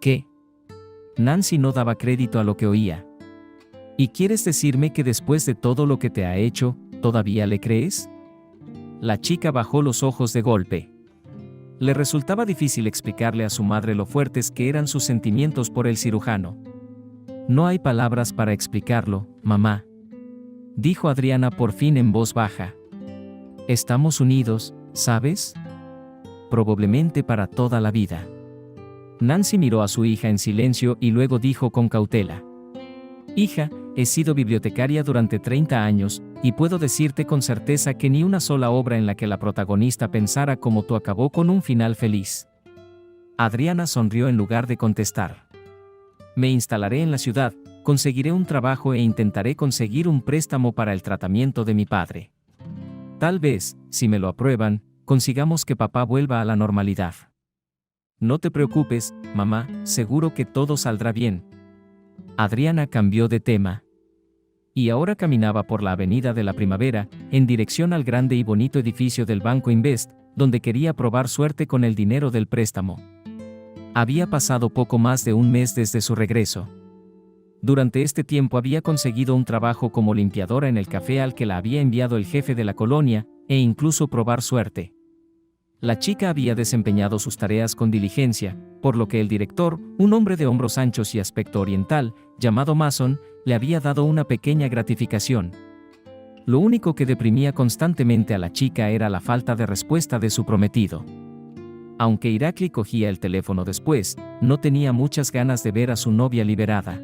¿Qué? Nancy no daba crédito a lo que oía. ¿Y quieres decirme que después de todo lo que te ha hecho, todavía le crees? La chica bajó los ojos de golpe. Le resultaba difícil explicarle a su madre lo fuertes que eran sus sentimientos por el cirujano. No hay palabras para explicarlo, mamá. Dijo Adriana por fin en voz baja. Estamos unidos, ¿sabes? Probablemente para toda la vida. Nancy miró a su hija en silencio y luego dijo con cautela. Hija, he sido bibliotecaria durante 30 años, y puedo decirte con certeza que ni una sola obra en la que la protagonista pensara como tú acabó con un final feliz. Adriana sonrió en lugar de contestar. Me instalaré en la ciudad, conseguiré un trabajo e intentaré conseguir un préstamo para el tratamiento de mi padre. Tal vez, si me lo aprueban, consigamos que papá vuelva a la normalidad. No te preocupes, mamá, seguro que todo saldrá bien. Adriana cambió de tema. Y ahora caminaba por la Avenida de la Primavera, en dirección al grande y bonito edificio del Banco Invest, donde quería probar suerte con el dinero del préstamo. Había pasado poco más de un mes desde su regreso. Durante este tiempo había conseguido un trabajo como limpiadora en el café al que la había enviado el jefe de la colonia, e incluso probar suerte. La chica había desempeñado sus tareas con diligencia, por lo que el director, un hombre de hombros anchos y aspecto oriental, llamado Mason, le había dado una pequeña gratificación. Lo único que deprimía constantemente a la chica era la falta de respuesta de su prometido. Aunque Irakli cogía el teléfono después, no tenía muchas ganas de ver a su novia liberada.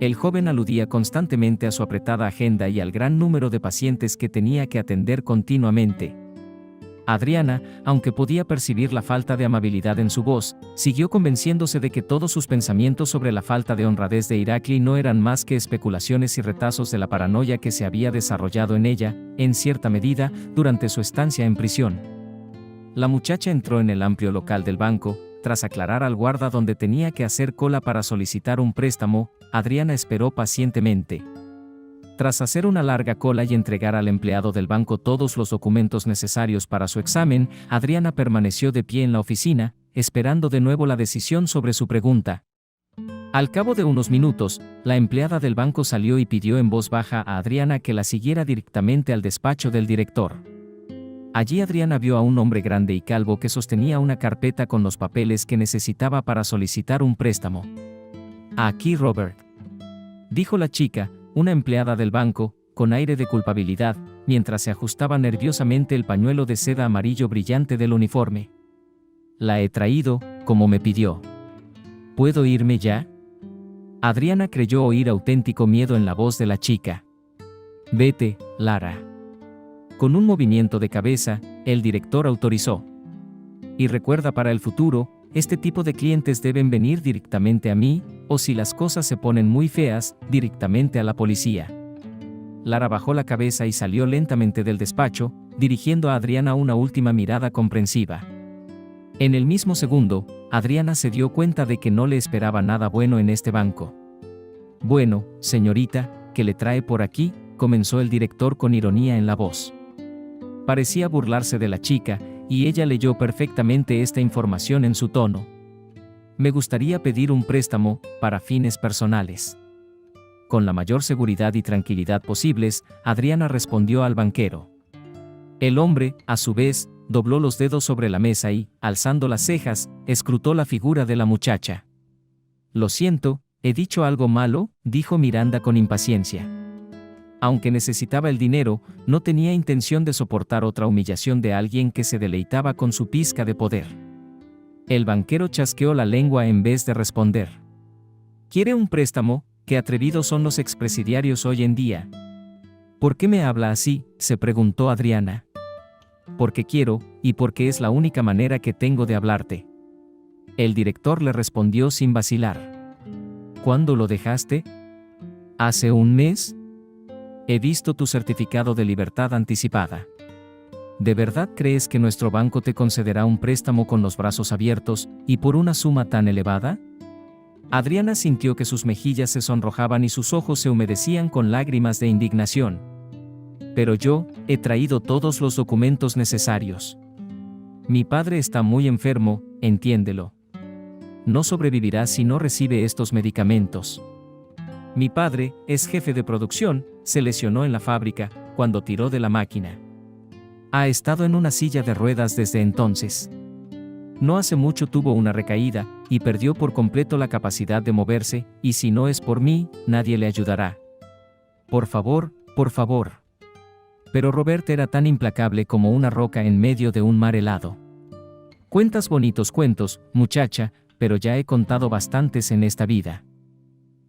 El joven aludía constantemente a su apretada agenda y al gran número de pacientes que tenía que atender continuamente. Adriana, aunque podía percibir la falta de amabilidad en su voz, siguió convenciéndose de que todos sus pensamientos sobre la falta de honradez de Irakli no eran más que especulaciones y retazos de la paranoia que se había desarrollado en ella, en cierta medida, durante su estancia en prisión. La muchacha entró en el amplio local del banco. Tras aclarar al guarda dónde tenía que hacer cola para solicitar un préstamo, Adriana esperó pacientemente. Tras hacer una larga cola y entregar al empleado del banco todos los documentos necesarios para su examen, Adriana permaneció de pie en la oficina, esperando de nuevo la decisión sobre su pregunta. Al cabo de unos minutos, la empleada del banco salió y pidió en voz baja a Adriana que la siguiera directamente al despacho del director. Allí Adriana vio a un hombre grande y calvo que sostenía una carpeta con los papeles que necesitaba para solicitar un préstamo. «Aquí, Robert», dijo la chica, una empleada del banco, con aire de culpabilidad, mientras se ajustaba nerviosamente el pañuelo de seda amarillo brillante del uniforme. «La he traído, como me pidió. ¿Puedo irme ya?» Adriana creyó oír auténtico miedo en la voz de la chica. «Vete, Lara». Con un movimiento de cabeza, el director autorizó. «Y recuerda para el futuro, este tipo de clientes deben venir directamente a mí, o si las cosas se ponen muy feas, directamente a la policía». Lara bajó la cabeza y salió lentamente del despacho, dirigiendo a Adriana una última mirada comprensiva. En el mismo segundo, Adriana se dio cuenta de que no le esperaba nada bueno en este banco. «Bueno, señorita, ¿qué le trae por aquí?», comenzó el director con ironía en la voz. Parecía burlarse de la chica, y ella leyó perfectamente esta información en su tono. «Me gustaría pedir un préstamo, para fines personales». Con la mayor seguridad y tranquilidad posibles, Adriana respondió al banquero. El hombre, a su vez, dobló los dedos sobre la mesa y, alzando las cejas, escrutó la figura de la muchacha. «Lo siento, ¿he dicho algo malo?», dijo Miranda con impaciencia. Aunque necesitaba el dinero, no tenía intención de soportar otra humillación de alguien que se deleitaba con su pizca de poder. El banquero chasqueó la lengua en vez de responder. «¿Quiere un préstamo? Qué atrevidos son los expresidiarios hoy en día». «¿Por qué me habla así?», se preguntó Adriana. «Porque quiero, y porque es la única manera que tengo de hablarte». El director le respondió sin vacilar. «¿Cuándo lo dejaste?». «¿Hace un mes?». «He visto tu certificado de libertad anticipada». ¿De verdad crees que nuestro banco te concederá un préstamo con los brazos abiertos, y por una suma tan elevada?». Adriana sintió que sus mejillas se sonrojaban y sus ojos se humedecían con lágrimas de indignación. «Pero yo, he traído todos los documentos necesarios. Mi padre está muy enfermo, entiéndelo. No sobrevivirá si no recibe estos medicamentos. Mi padre, es jefe de producción, se lesionó en la fábrica, cuando tiró de la máquina. Ha estado en una silla de ruedas desde entonces. No hace mucho tuvo una recaída, y perdió por completo la capacidad de moverse, y si no es por mí, nadie le ayudará. Por favor, por favor». Pero Robert era tan implacable como una roca en medio de un mar helado. «Cuentas bonitos cuentos, muchacha, pero ya he contado bastantes en esta vida.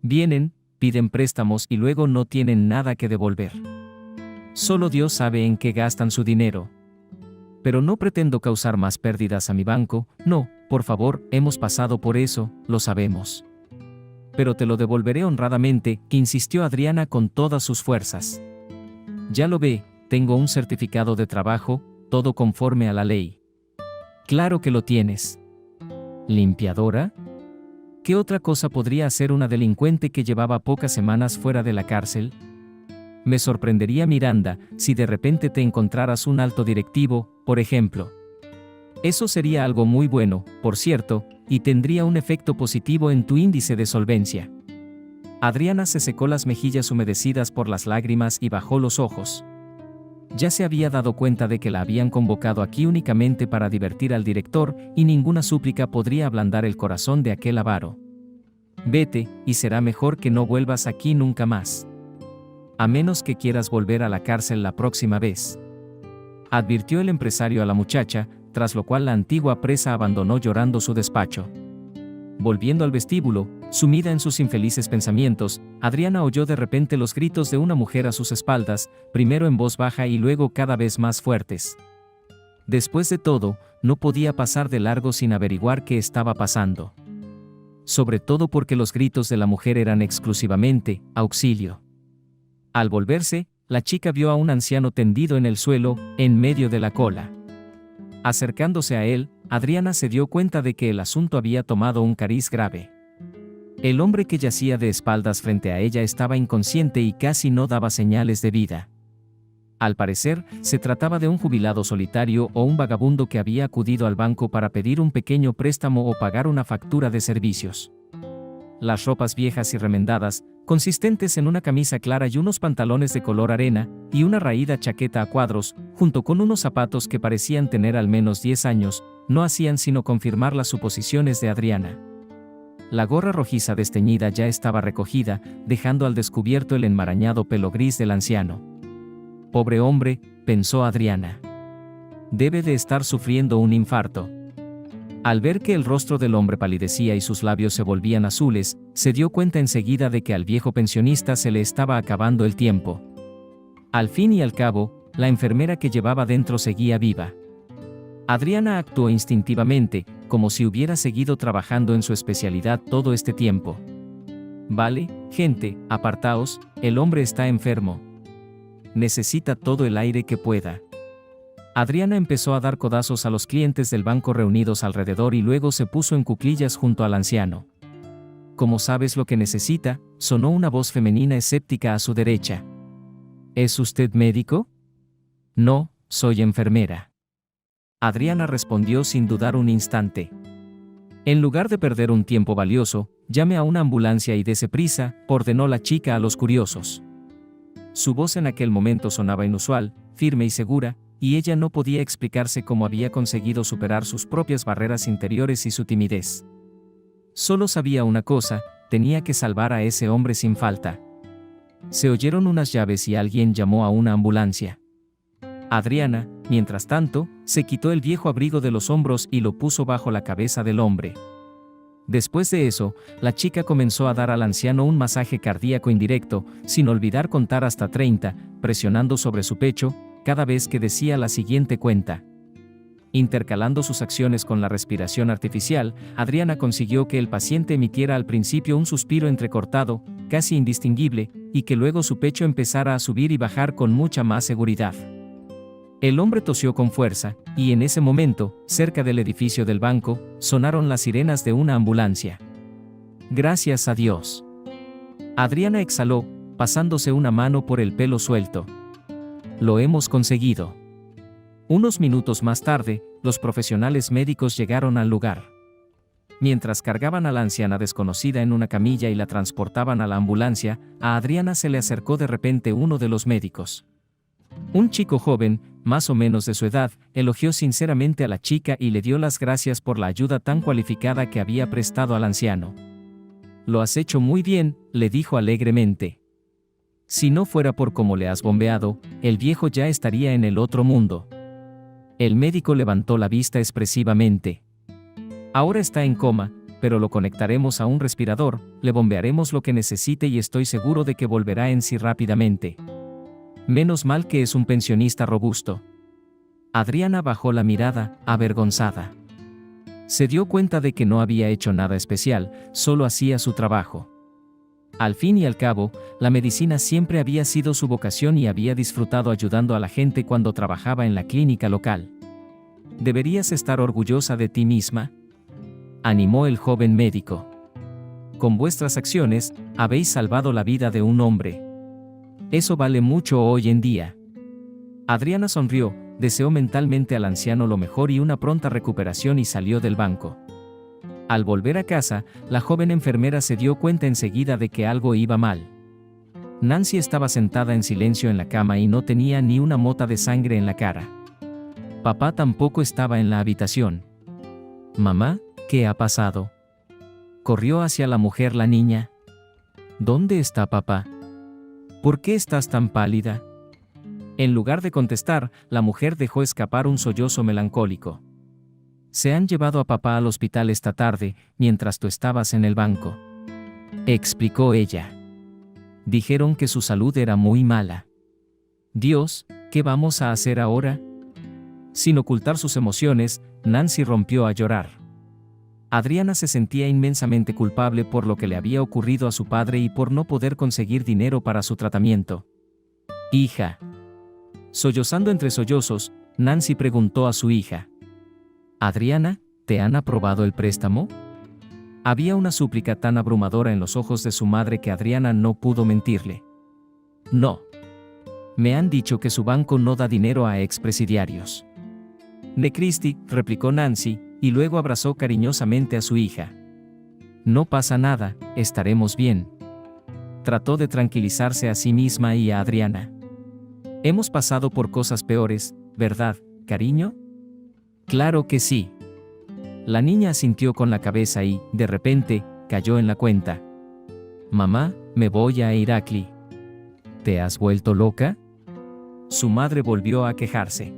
Vienen, piden préstamos y luego no tienen nada que devolver. Solo Dios sabe en qué gastan su dinero. Pero no pretendo causar más pérdidas a mi banco, no, por favor, hemos pasado por eso, lo sabemos. Pero te lo devolveré honradamente», insistió Adriana con todas sus fuerzas. «Ya lo ve, tengo un certificado de trabajo, todo conforme a la ley». «Claro que lo tienes». «¿Limpiadora? ¿Qué otra cosa podría hacer una delincuente que llevaba pocas semanas fuera de la cárcel? Me sorprendería, Miranda, si de repente te encontraras un alto directivo, por ejemplo. Eso sería algo muy bueno, por cierto, y tendría un efecto positivo en tu índice de solvencia». Adriana se secó las mejillas humedecidas por las lágrimas y bajó los ojos. Ya se había dado cuenta de que la habían convocado aquí únicamente para divertir al director, y ninguna súplica podría ablandar el corazón de aquel avaro. «Vete, y será mejor que no vuelvas aquí nunca más. A menos que quieras volver a la cárcel la próxima vez», advirtió el empresario a la muchacha, tras lo cual la antigua presa abandonó llorando su despacho. Volviendo al vestíbulo, sumida en sus infelices pensamientos, Adriana oyó de repente los gritos de una mujer a sus espaldas, primero en voz baja y luego cada vez más fuertes. Después de todo, no podía pasar de largo sin averiguar qué estaba pasando. Sobre todo porque los gritos de la mujer eran exclusivamente «auxilio». Al volverse, la chica vio a un anciano tendido en el suelo, en medio de la cola. Acercándose a él, Adriana se dio cuenta de que el asunto había tomado un cariz grave. El hombre que yacía de espaldas frente a ella estaba inconsciente y casi no daba señales de vida. Al parecer, se trataba de un jubilado solitario o un vagabundo que había acudido al banco para pedir un pequeño préstamo o pagar una factura de servicios. Las ropas viejas y remendadas, consistentes en una camisa clara y unos pantalones de color arena, y una raída chaqueta a cuadros, junto con unos zapatos que parecían tener al menos 10 años, no hacían sino confirmar las suposiciones de Adriana. La gorra rojiza desteñida ya estaba recogida, dejando al descubierto el enmarañado pelo gris del anciano. Pobre hombre, pensó Adriana. Debe de estar sufriendo un infarto. Al ver que el rostro del hombre palidecía y sus labios se volvían azules, se dio cuenta enseguida de que al viejo pensionista se le estaba acabando el tiempo. Al fin y al cabo, la enfermera que llevaba dentro seguía viva. Adriana actuó instintivamente, como si hubiera seguido trabajando en su especialidad todo este tiempo. Vale, gente, apartaos, el hombre está enfermo. Necesita todo el aire que pueda. Adriana empezó a dar codazos a los clientes del banco reunidos alrededor y luego se puso en cuclillas junto al anciano. ¿Cómo sabes lo que necesita?, sonó una voz femenina escéptica a su derecha. ¿Es usted médico? No, soy enfermera. Adriana respondió sin dudar un instante. En lugar de perder un tiempo valioso, llame a una ambulancia y dese prisa, ordenó la chica a los curiosos. Su voz en aquel momento sonaba inusual, firme y segura, y ella no podía explicarse cómo había conseguido superar sus propias barreras interiores y su timidez. Solo sabía una cosa, tenía que salvar a ese hombre sin falta. Se oyeron unas llaves y alguien llamó a una ambulancia. Adriana, mientras tanto, se quitó el viejo abrigo de los hombros y lo puso bajo la cabeza del hombre. Después de eso, la chica comenzó a dar al anciano un masaje cardíaco indirecto, sin olvidar contar hasta 30, presionando sobre su pecho, cada vez que decía la siguiente cuenta. Intercalando sus acciones con la respiración artificial, Adriana consiguió que el paciente emitiera al principio un suspiro entrecortado, casi indistinguible, y que luego su pecho empezara a subir y bajar con mucha más seguridad. El hombre tosió con fuerza, y en ese momento, cerca del edificio del banco, sonaron las sirenas de una ambulancia. Gracias a Dios. Adriana exhaló, pasándose una mano por el pelo suelto. Lo hemos conseguido. Unos minutos más tarde, los profesionales médicos llegaron al lugar. Mientras cargaban a la anciana desconocida en una camilla y la transportaban a la ambulancia, a Adriana se le acercó de repente uno de los médicos. Un chico joven, más o menos de su edad, elogió sinceramente a la chica y le dio las gracias por la ayuda tan cualificada que había prestado al anciano. Lo has hecho muy bien, le dijo alegremente. Si no fuera por cómo le has bombeado, el viejo ya estaría en el otro mundo. El médico levantó la vista expresivamente. Ahora está en coma, pero lo conectaremos a un respirador, le bombearemos lo que necesite y estoy seguro de que volverá en sí rápidamente. Menos mal que es un pensionista robusto. Adriana bajó la mirada, avergonzada. Se dio cuenta de que no había hecho nada especial, solo hacía su trabajo. Al fin y al cabo, la medicina siempre había sido su vocación y había disfrutado ayudando a la gente cuando trabajaba en la clínica local. ¿Deberías estar orgullosa de ti misma?, animó el joven médico. Con vuestras acciones, habéis salvado la vida de un hombre. Eso vale mucho hoy en día. Adriana sonrió, deseó mentalmente al anciano lo mejor y una pronta recuperación y salió del banco. Al volver a casa, la joven enfermera se dio cuenta enseguida de que algo iba mal. Nancy estaba sentada en silencio en la cama y no tenía ni una mota de sangre en la cara. Papá tampoco estaba en la habitación. «Mamá, ¿qué ha pasado?», corrió hacia la mujer la niña. «¿Dónde está papá? ¿Por qué estás tan pálida?». En lugar de contestar, la mujer dejó escapar un sollozo melancólico. «Se han llevado a papá al hospital esta tarde, mientras tú estabas en el banco», explicó ella. «Dijeron que su salud era muy mala». «Dios, ¿qué vamos a hacer ahora?». Sin ocultar sus emociones, Nancy rompió a llorar. Adriana se sentía inmensamente culpable por lo que le había ocurrido a su padre y por no poder conseguir dinero para su tratamiento. «Hija». Sollozando entre sollozos, Nancy preguntó a su hija. «Adriana, ¿te han aprobado el préstamo?». Había una súplica tan abrumadora en los ojos de su madre que Adriana no pudo mentirle. «No. Me han dicho que su banco no da dinero a expresidiarios». «Necristi», replicó Nancy, y luego abrazó cariñosamente a su hija. «No pasa nada, estaremos bien». Trató de tranquilizarse a sí misma y a Adriana. «Hemos pasado por cosas peores, ¿verdad, cariño?». «Claro que sí». La niña asintió con la cabeza y, de repente, cayó en la cuenta. «Mamá, me voy a Irakli». «¿Te has vuelto loca?». Su madre volvió a quejarse.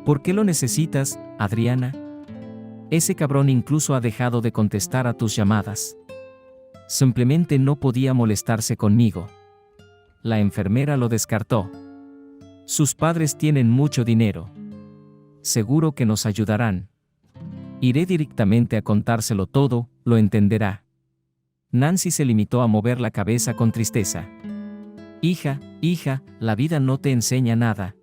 «¿Por qué lo necesitas, Adriana? Ese cabrón incluso ha dejado de contestar a tus llamadas. Simplemente no podía molestarse conmigo». La enfermera lo descartó. «Sus padres tienen mucho dinero. Seguro que nos ayudarán. Iré directamente a contárselo todo, lo entenderá». Nancy se limitó a mover la cabeza con tristeza. «Hija, la vida no te enseña nada».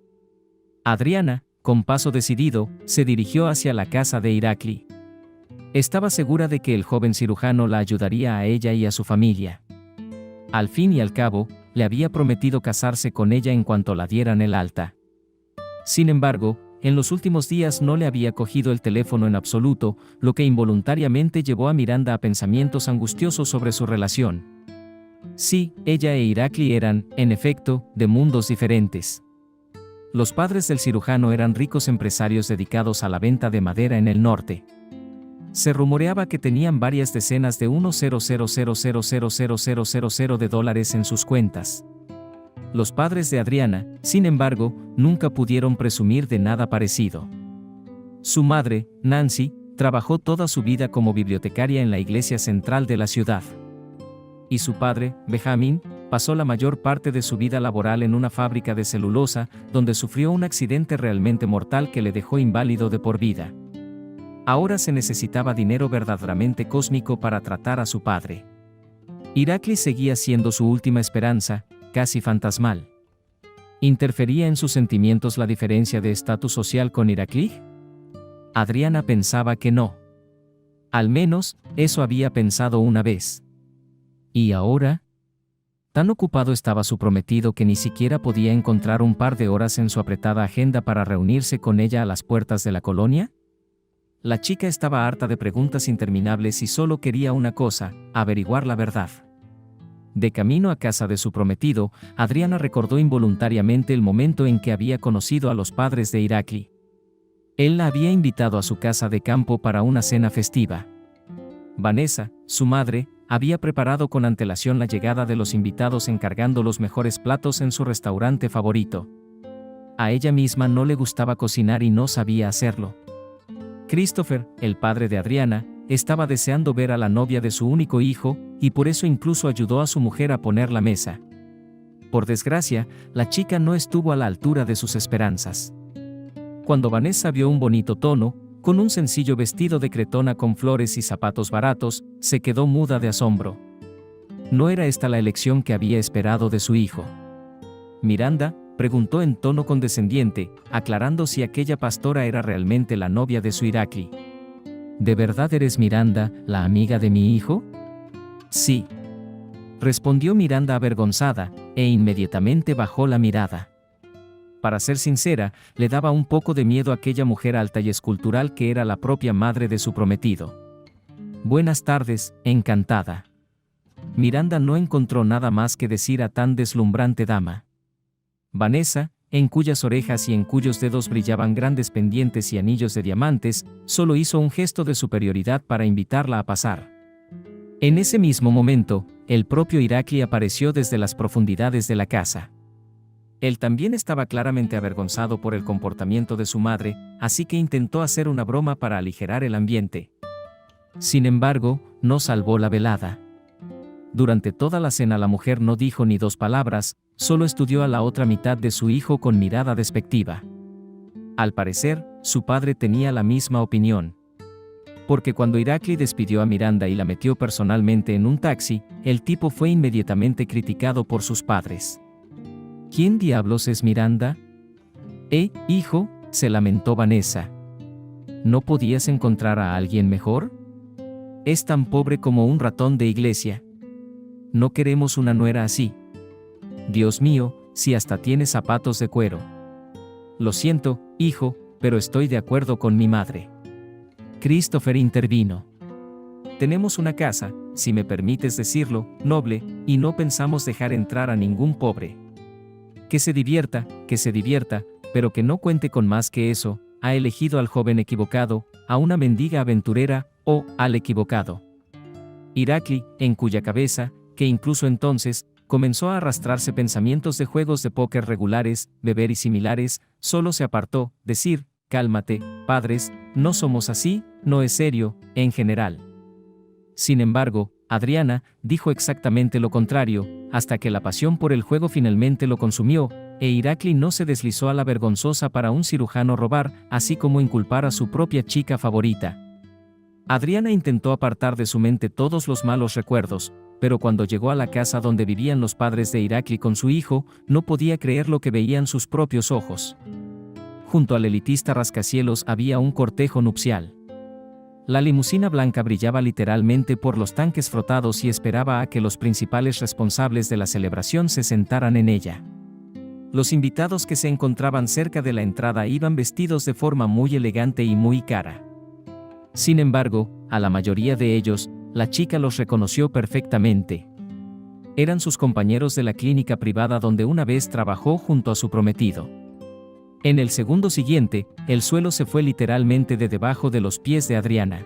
Adriana, con paso decidido, se dirigió hacia la casa de Irakli. Estaba segura de que el joven cirujano la ayudaría a ella y a su familia. Al fin y al cabo, le había prometido casarse con ella en cuanto la dieran el alta. Sin embargo, en los últimos días no le había cogido el teléfono en absoluto, lo que involuntariamente llevó a Miranda a pensamientos angustiosos sobre su relación. Sí, ella e Irakli eran, en efecto, de mundos diferentes. Los padres del cirujano eran ricos empresarios dedicados a la venta de madera en el norte. Se rumoreaba que tenían varias decenas de $1,000,000,000 de dólares en sus cuentas. Los padres de Adriana, sin embargo, nunca pudieron presumir de nada parecido. Su madre, Nancy, trabajó toda su vida como bibliotecaria en la iglesia central de la ciudad. Y su padre, Benjamin, pasó la mayor parte de su vida laboral en una fábrica de celulosa, donde sufrió un accidente realmente mortal que le dejó inválido de por vida. Ahora se necesitaba dinero verdaderamente cósmico para tratar a su padre. Irakli seguía siendo su última esperanza, casi fantasmal. ¿Interfería en sus sentimientos la diferencia de estatus social con Irakli? Adriana pensaba que no. Al menos, eso había pensado una vez. ¿Y ahora? Tan ocupado estaba su prometido que ni siquiera podía encontrar un par de horas en su apretada agenda para reunirse con ella a las puertas de la colonia. La chica estaba harta de preguntas interminables y solo quería una cosa: averiguar la verdad. De camino a casa de su prometido, Adriana recordó involuntariamente el momento en que había conocido a los padres de Irakli. Él la había invitado a su casa de campo para una cena festiva. Vanessa, su madre, había preparado con antelación la llegada de los invitados encargando los mejores platos en su restaurante favorito. A ella misma no le gustaba cocinar y no sabía hacerlo. Christopher, el padre de Adriana, estaba deseando ver a la novia de su único hijo, y por eso incluso ayudó a su mujer a poner la mesa. Por desgracia, la chica no estuvo a la altura de sus esperanzas. Cuando Vanessa vio un bonito tono, con un sencillo vestido de cretona con flores y zapatos baratos, se quedó muda de asombro. No era esta la elección que había esperado de su hijo. «Miranda», preguntó en tono condescendiente, aclarando si aquella pastora era realmente la novia de su Irakli. «¿De verdad eres Miranda, la amiga de mi hijo?». «Sí», respondió Miranda avergonzada, e inmediatamente bajó la mirada. Para ser sincera, le daba un poco de miedo aquella mujer alta y escultural que era la propia madre de su prometido. «Buenas tardes, encantada». Miranda no encontró nada más que decir a tan deslumbrante dama. Vanessa, en cuyas orejas y en cuyos dedos brillaban grandes pendientes y anillos de diamantes, solo hizo un gesto de superioridad para invitarla a pasar. En ese mismo momento, el propio Irakli apareció desde las profundidades de la casa. Él también estaba claramente avergonzado por el comportamiento de su madre, así que intentó hacer una broma para aligerar el ambiente. Sin embargo, no salvó la velada. Durante toda la cena la mujer no dijo ni dos palabras, solo estudió a la otra mitad de su hijo con mirada despectiva. Al parecer, su padre tenía la misma opinión. Porque cuando Irakli despidió a Miranda y la metió personalmente en un taxi, el tipo fue inmediatamente criticado por sus padres. ¿Quién diablos es Miranda? Hijo, se lamentó Vanessa. ¿No podías encontrar a alguien mejor? Es tan pobre como un ratón de iglesia. No queremos una nuera así. Dios mío, si hasta tiene zapatos de cuero. Lo siento, hijo, pero estoy de acuerdo con mi madre. Christopher intervino. Tenemos una casa, si me permites decirlo, noble, y no pensamos dejar entrar a ningún pobre. Que se divierta, pero que no cuente con más que eso. Ha elegido al joven equivocado, a una mendiga aventurera, o al equivocado. Irakli, en cuya cabeza, que incluso entonces, comenzó a arrastrarse pensamientos de juegos de póker regulares, beber y similares, solo se apartó, decir, cálmate, padres, no somos así, no es serio, en general. Sin embargo, Adriana dijo exactamente lo contrario, hasta que la pasión por el juego finalmente lo consumió, e Irakli no se deslizó a la vergonzosa para un cirujano robar, así como inculpar a su propia chica favorita. Adriana intentó apartar de su mente todos los malos recuerdos, pero cuando llegó a la casa donde vivían los padres de Irakli con su hijo, no podía creer lo que veían sus propios ojos. Junto al elitista rascacielos había un cortejo nupcial. La limusina blanca brillaba literalmente por los tanques frotados y esperaba a que los principales responsables de la celebración se sentaran en ella. Los invitados que se encontraban cerca de la entrada iban vestidos de forma muy elegante y muy cara. Sin embargo, a la mayoría de ellos, la chica los reconoció perfectamente. Eran sus compañeros de la clínica privada donde una vez trabajó junto a su prometido. En el segundo siguiente, el suelo se fue literalmente de debajo de los pies de Adriana.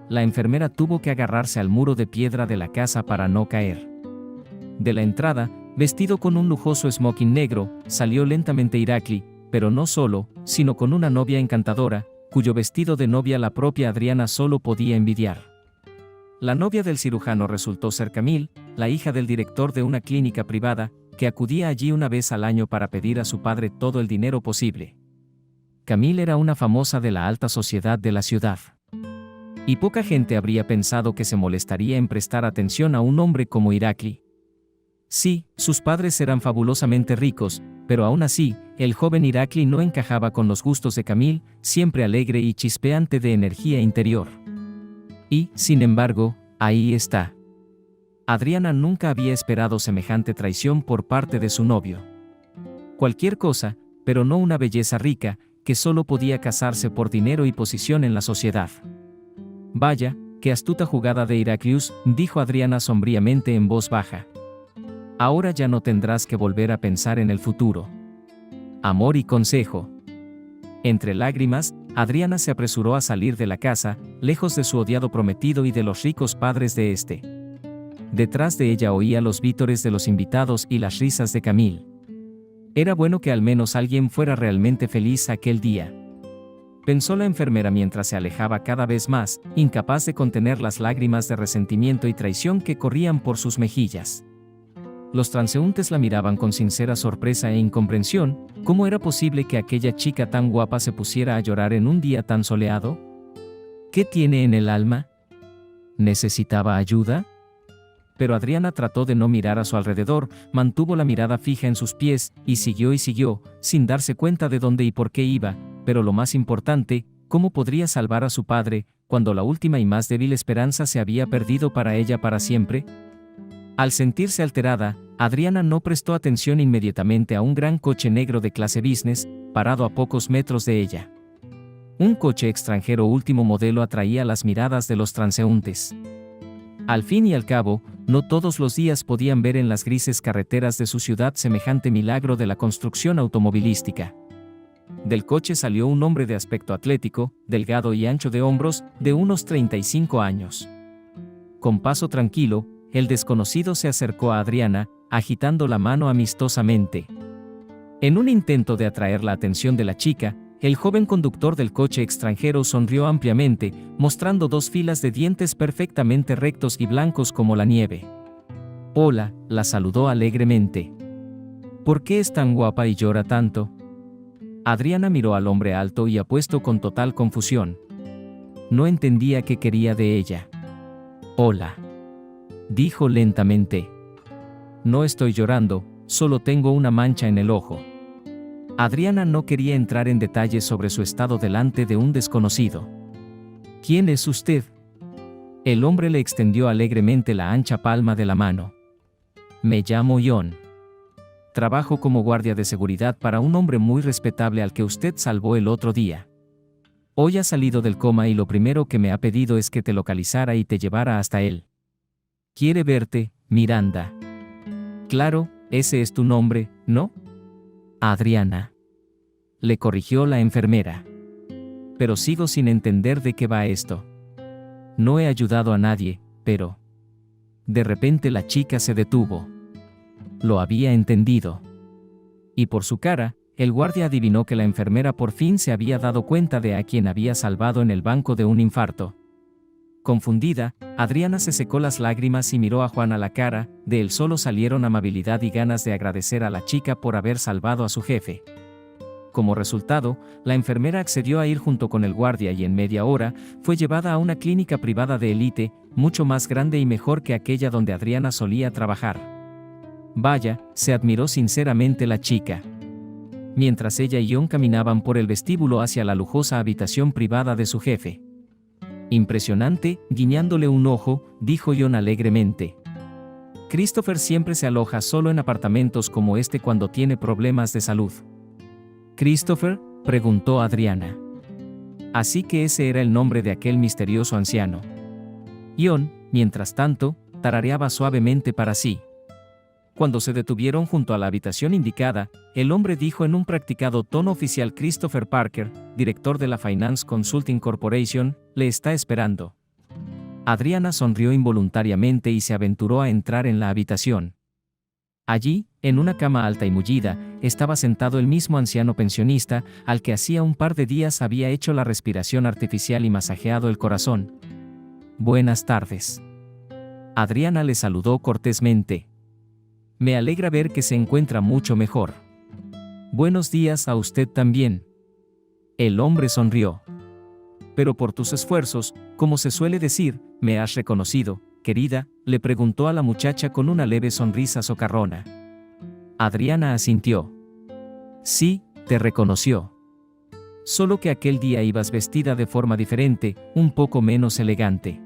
La enfermera tuvo que agarrarse al muro de piedra de la casa para no caer. De la entrada, vestido con un lujoso smoking negro, salió lentamente Irakli, pero no solo, sino con una novia encantadora, cuyo vestido de novia la propia Adriana solo podía envidiar. La novia del cirujano resultó ser Camille, la hija del director de una clínica privada, que acudía allí una vez al año para pedir a su padre todo el dinero posible. Camille era una famosa de la alta sociedad de la ciudad. Y poca gente habría pensado que se molestaría en prestar atención a un hombre como Irakli. Sí, sus padres eran fabulosamente ricos, pero aún así, el joven Irakli no encajaba con los gustos de Camille, siempre alegre y chispeante de energía interior. Y, sin embargo, ahí está. Adriana nunca había esperado semejante traición por parte de su novio. Cualquier cosa, pero no una belleza rica, que solo podía casarse por dinero y posición en la sociedad. Vaya, qué astuta jugada de Iraklius, dijo Adriana sombríamente en voz baja. Ahora ya no tendrás que volver a pensar en el futuro. Amor y consejo. Entre lágrimas, Adriana se apresuró a salir de la casa, lejos de su odiado prometido y de los ricos padres de este. Detrás de ella oía los vítores de los invitados y las risas de Camille. Era bueno que al menos alguien fuera realmente feliz aquel día. Pensó la enfermera mientras se alejaba cada vez más, incapaz de contener las lágrimas de resentimiento y traición que corrían por sus mejillas. Los transeúntes la miraban con sincera sorpresa e incomprensión. ¿Cómo era posible que aquella chica tan guapa se pusiera a llorar en un día tan soleado? ¿Qué tiene en el alma? ¿Necesitaba ayuda? Pero Adriana trató de no mirar a su alrededor, mantuvo la mirada fija en sus pies, y siguió, sin darse cuenta de dónde y por qué iba, pero lo más importante, ¿cómo podría salvar a su padre, cuando la última y más débil esperanza se había perdido para ella para siempre? Al sentirse alterada, Adriana no prestó atención inmediatamente a un gran coche negro de clase business, parado a pocos metros de ella. Un coche extranjero último modelo atraía las miradas de los transeúntes. Al fin y al cabo, no todos los días podían ver en las grises carreteras de su ciudad semejante milagro de la construcción automovilística. Del coche salió un hombre de aspecto atlético, delgado y ancho de hombros, de unos 35 años. Con paso tranquilo, el desconocido se acercó a Adriana, agitando la mano amistosamente. En un intento de atraer la atención de la chica, el joven conductor del coche extranjero sonrió ampliamente, mostrando 2 filas de dientes perfectamente rectos y blancos como la nieve. Hola, la saludó alegremente. ¿Por qué es tan guapa y llora tanto? Adriana miró al hombre alto y apuesto con total confusión. No entendía qué quería de ella. «Hola», dijo lentamente. «No estoy llorando, solo tengo una mancha en el ojo». Adriana no quería entrar en detalles sobre su estado delante de un desconocido. «¿Quién es usted?». El hombre le extendió alegremente la ancha palma de la mano. «Me llamo John. Trabajo como guardia de seguridad para un hombre muy respetable al que usted salvó el otro día. Hoy ha salido del coma y lo primero que me ha pedido es que te localizara y te llevara hasta él. Quiere verte, Miranda». «Claro, ese es tu nombre, ¿no?». «Adriana», le corrigió la enfermera. «Pero sigo sin entender de qué va esto. No he ayudado a nadie, pero…». De repente la chica se detuvo. Lo había entendido. Y por su cara, el guardia adivinó que la enfermera por fin se había dado cuenta de a quien había salvado en el banco de un infarto. Confundida, Adriana se secó las lágrimas y miró a Juan a la cara. De él solo salieron amabilidad y ganas de agradecer a la chica por haber salvado a su jefe. Como resultado, la enfermera accedió a ir junto con el guardia y en media hora, fue llevada a una clínica privada de élite, mucho más grande y mejor que aquella donde Adriana solía trabajar. Vaya, se admiró sinceramente la chica. Mientras ella y John caminaban por el vestíbulo hacia la lujosa habitación privada de su jefe. «Impresionante», guiñándole un ojo, dijo John alegremente. «Christopher siempre se aloja solo en apartamentos como este cuando tiene problemas de salud». «¿Christopher?», preguntó Adriana. Así que ese era el nombre de aquel misterioso anciano. John, mientras tanto, tarareaba suavemente para sí. Cuando se detuvieron junto a la habitación indicada, el hombre dijo en un practicado tono oficial: «Christopher Parker, director de la Finance Consulting Corporation, le está esperando». Adriana sonrió involuntariamente y se aventuró a entrar en la habitación. Allí, en una cama alta y mullida, estaba sentado el mismo anciano pensionista, al que hacía un par de días había hecho la respiración artificial y masajeado el corazón. «Buenas tardes». Adriana le saludó cortésmente. «Me alegra ver que se encuentra mucho mejor». «Buenos días a usted también». El hombre sonrió. «Pero por tus esfuerzos, como se suele decir, me has reconocido, querida», le preguntó a la muchacha con una leve sonrisa socarrona. Adriana asintió. «Sí, te reconoció. Solo que aquel día ibas vestida de forma diferente, un poco menos elegante».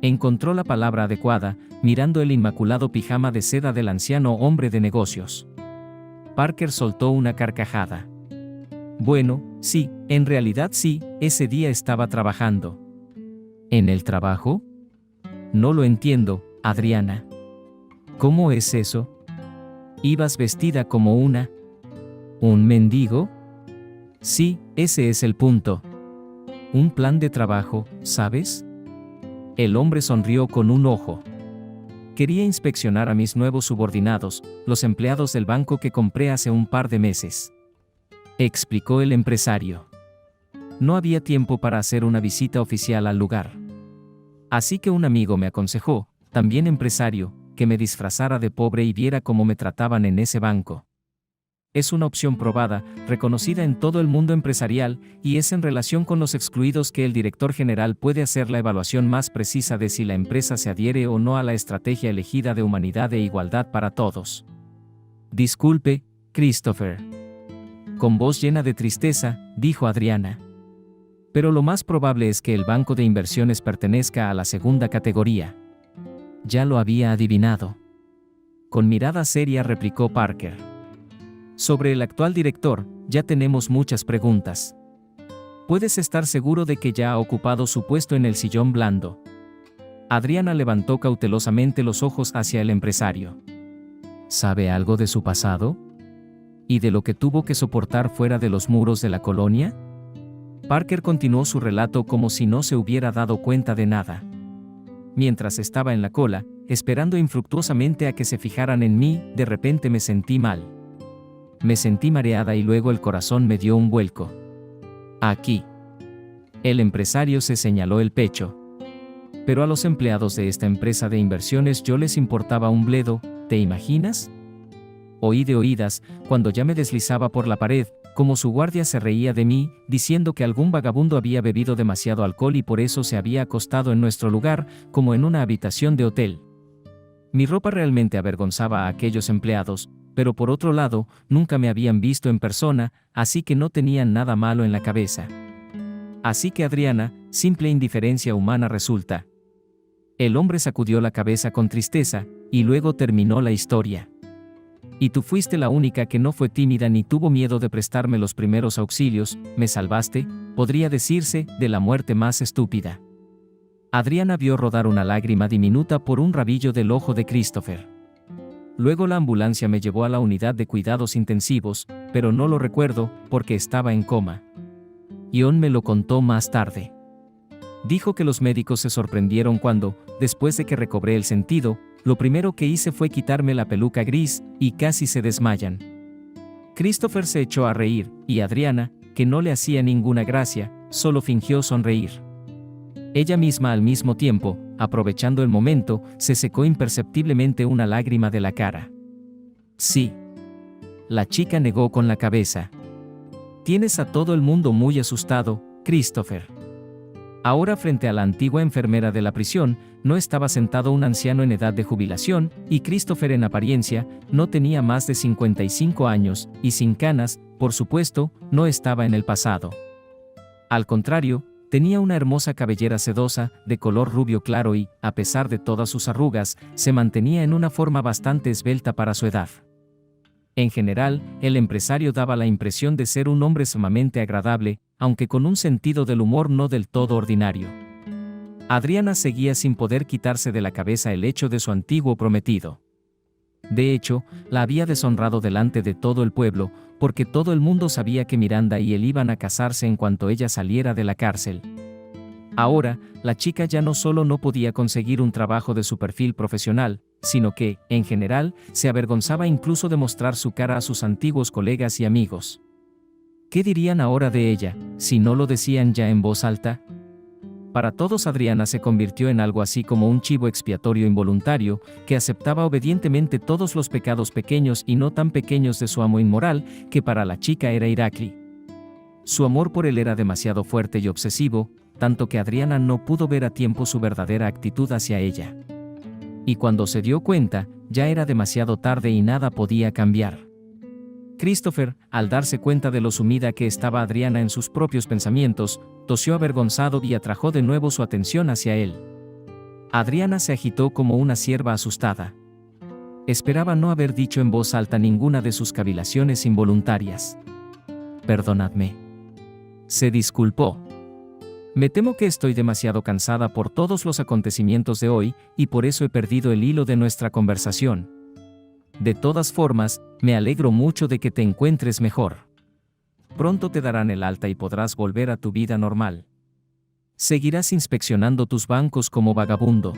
Encontró la palabra adecuada, mirando el inmaculado pijama de seda del anciano hombre de negocios. Parker soltó una carcajada. «Bueno, sí, en realidad sí, ese día estaba trabajando». «¿En el trabajo?». «No lo entiendo, Adriana». «¿Cómo es eso? ¿Ibas vestida como un mendigo?». «Sí, ese es el punto. Un plan de trabajo, ¿sabes?». El hombre sonrió con un ojo. «Quería inspeccionar a mis nuevos subordinados, los empleados del banco que compré hace un par de meses», explicó el empresario. «No había tiempo para hacer una visita oficial al lugar. Así que un amigo me aconsejó, también empresario, que me disfrazara de pobre y viera cómo me trataban en ese banco. Es una opción probada, reconocida en todo el mundo empresarial, y es en relación con los excluidos que el director general puede hacer la evaluación más precisa de si la empresa se adhiere o no a la estrategia elegida de humanidad e igualdad para todos». «Disculpe, Christopher». Con voz llena de tristeza, dijo Adriana. «Pero lo más probable es que el banco de inversiones pertenezca a la segunda categoría». «Ya lo había adivinado». Con mirada seria replicó Parker. «Sobre el actual director, ya tenemos muchas preguntas. Puedes estar seguro de que ya ha ocupado su puesto en el sillón blando». Adriana levantó cautelosamente los ojos hacia el empresario. «¿Sabe algo de su pasado? ¿Y de lo que tuvo que soportar fuera de los muros de la colonia?». Parker continuó su relato como si no se hubiera dado cuenta de nada. «Mientras estaba en la cola, esperando infructuosamente a que se fijaran en mí, de repente me sentí mal. Me sentí mareada y luego el corazón me dio un vuelco. Aquí». El empresario se señaló el pecho. «Pero a los empleados de esta empresa de inversiones yo les importaba un bledo, ¿te imaginas? Oí de oídas, cuando ya me deslizaba por la pared, como su guardia se reía de mí, diciendo que algún vagabundo había bebido demasiado alcohol y por eso se había acostado en nuestro lugar, como en una habitación de hotel. Mi ropa realmente avergonzaba a aquellos empleados, pero por otro lado, nunca me habían visto en persona, así que no tenían nada malo en la cabeza. Así que Adriana, simple indiferencia humana resulta. El hombre sacudió la cabeza con tristeza, y luego terminó la historia. Y tú fuiste la única que no fue tímida ni tuvo miedo de prestarme los primeros auxilios, me salvaste, podría decirse, de la muerte más estúpida. Adriana vio rodar una lágrima diminuta por un rabillo del ojo de Christopher. Luego la ambulancia me llevó a la unidad de cuidados intensivos, pero no lo recuerdo, porque estaba en coma. Ion me lo contó más tarde. Dijo que los médicos se sorprendieron cuando, después de que recobré el sentido, lo primero que hice fue quitarme la peluca gris, y casi se desmayan. Christopher se echó a reír, y Adriana, que no le hacía ninguna gracia, solo fingió sonreír. Ella misma al mismo tiempo, aprovechando el momento, se secó imperceptiblemente una lágrima de la cara. Sí. La chica negó con la cabeza. Tienes a todo el mundo muy asustado, Christopher. Ahora frente a la antigua enfermera de la prisión, no estaba sentado un anciano en edad de jubilación, y Christopher en apariencia, no tenía más de 55 años, y sin canas, por supuesto, no estaba en el pasado. Al contrario, tenía una hermosa cabellera sedosa, de color rubio claro y, a pesar de todas sus arrugas, se mantenía en una forma bastante esbelta para su edad. En general, el empresario daba la impresión de ser un hombre sumamente agradable, aunque con un sentido del humor no del todo ordinario. Adriana seguía sin poder quitarse de la cabeza el hecho de su antiguo prometido. De hecho, la había deshonrado delante de todo el pueblo, porque todo el mundo sabía que Miranda y él iban a casarse en cuanto ella saliera de la cárcel. Ahora, la chica ya no solo no podía conseguir un trabajo de su perfil profesional, sino que, en general, se avergonzaba incluso de mostrar su cara a sus antiguos colegas y amigos. ¿Qué dirían ahora de ella, si no lo decían ya en voz alta? Para todos Adriana se convirtió en algo así como un chivo expiatorio involuntario, que aceptaba obedientemente todos los pecados pequeños y no tan pequeños de su amo inmoral, que para la chica era Irakli. Su amor por él era demasiado fuerte y obsesivo, tanto que Adriana no pudo ver a tiempo su verdadera actitud hacia ella. Y cuando se dio cuenta, ya era demasiado tarde y nada podía cambiar. Christopher, al darse cuenta de lo sumida que estaba Adriana en sus propios pensamientos, tosió avergonzado y atrajo de nuevo su atención hacia él. Adriana se agitó como una cierva asustada. Esperaba no haber dicho en voz alta ninguna de sus cavilaciones involuntarias. Perdonadme. Se disculpó. Me temo que estoy demasiado cansada por todos los acontecimientos de hoy, y por eso he perdido el hilo de nuestra conversación. De todas formas, me alegro mucho de que te encuentres mejor. Pronto te darán el alta y podrás volver a tu vida normal. Seguirás inspeccionando tus bancos como vagabundo.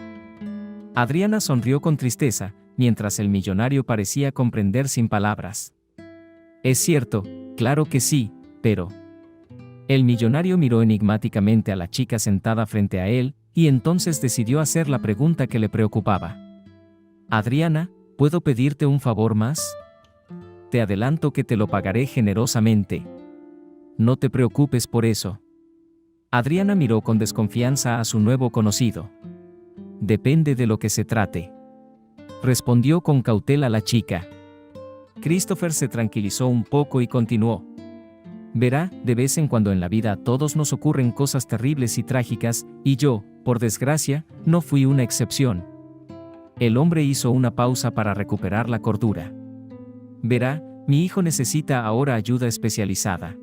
Adriana sonrió con tristeza, mientras el millonario parecía comprender sin palabras. Es cierto, claro que sí, pero... El millonario miró enigmáticamente a la chica sentada frente a él, y entonces decidió hacer la pregunta que le preocupaba. Adriana, ¿puedo pedirte un favor más? Te adelanto que te lo pagaré generosamente. No te preocupes por eso. Adriana miró con desconfianza a su nuevo conocido. Depende de lo que se trate. Respondió con cautela la chica. Christopher se tranquilizó un poco y continuó. Verá, de vez en cuando en la vida a todos nos ocurren cosas terribles y trágicas, y yo, por desgracia, no fui una excepción. El hombre hizo una pausa para recuperar la cordura. Verá, mi hijo necesita ahora ayuda especializada.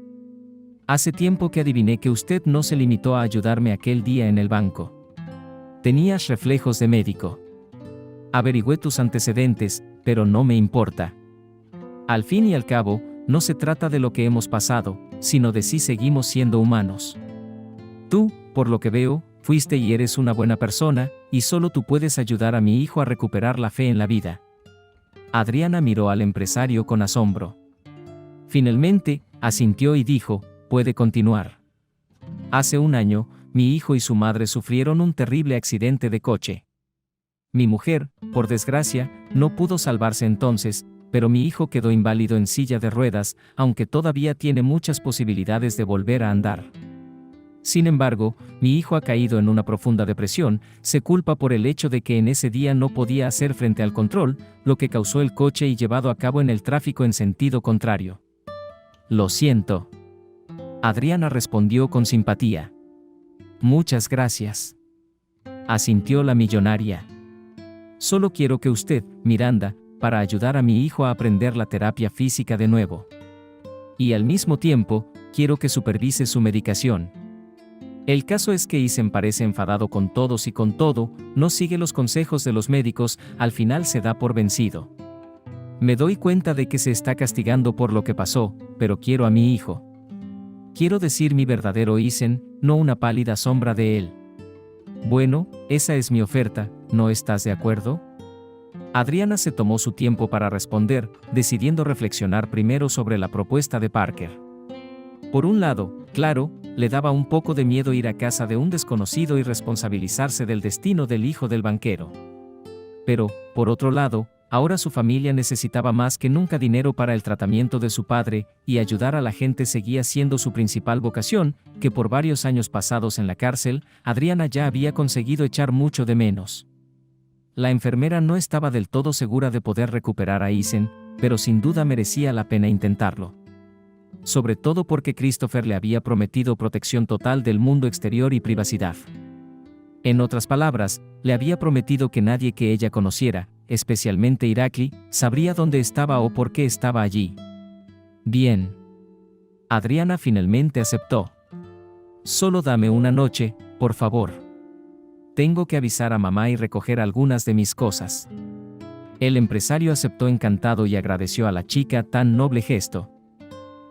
Hace tiempo que adiviné que usted no se limitó a ayudarme aquel día en el banco. Tenías reflejos de médico. Averigüé tus antecedentes, pero no me importa. Al fin y al cabo, no se trata de lo que hemos pasado, sino de si seguimos siendo humanos. Tú, por lo que veo, fuiste y eres una buena persona, y solo tú puedes ayudar a mi hijo a recuperar la fe en la vida. Adriana miró al empresario con asombro. Finalmente, asintió y dijo, puede continuar. Hace un año, mi hijo y su madre sufrieron un terrible accidente de coche. Mi mujer, por desgracia, no pudo salvarse entonces, pero mi hijo quedó inválido en silla de ruedas, aunque todavía tiene muchas posibilidades de volver a andar. Sin embargo, mi hijo ha caído en una profunda depresión, se culpa por el hecho de que en ese día no podía hacer frente al control, lo que causó el coche y llevado a cabo en el tráfico en sentido contrario. Lo siento. Adriana respondió con simpatía. Muchas gracias. Asintió la millonaria. Solo quiero que usted, Miranda, para ayudar a mi hijo a aprender la terapia física de nuevo. Y al mismo tiempo, quiero que supervise su medicación. El caso es que Isen parece enfadado con todos y con todo, no sigue los consejos de los médicos, al final se da por vencido. Me doy cuenta de que se está castigando por lo que pasó, pero quiero a mi hijo. Quiero decir mi verdadero Isen, no una pálida sombra de él. Bueno, esa es mi oferta, ¿no estás de acuerdo? Adriana se tomó su tiempo para responder, decidiendo reflexionar primero sobre la propuesta de Parker. Por un lado, claro, le daba un poco de miedo ir a casa de un desconocido y responsabilizarse del destino del hijo del banquero. Pero, por otro lado, ahora su familia necesitaba más que nunca dinero para el tratamiento de su padre, y ayudar a la gente seguía siendo su principal vocación, que por varios años pasados en la cárcel, Adriana ya había conseguido echar mucho de menos. La enfermera no estaba del todo segura de poder recuperar a Isen, pero sin duda merecía la pena intentarlo. Sobre todo porque Christopher le había prometido protección total del mundo exterior y privacidad. En otras palabras, le había prometido que nadie que ella conociera, especialmente Irakli, sabría dónde estaba o por qué estaba allí. Bien. Adriana finalmente aceptó. Solo dame una noche, por favor. Tengo que avisar a mamá y recoger algunas de mis cosas. El empresario aceptó encantado y agradeció a la chica tan noble gesto.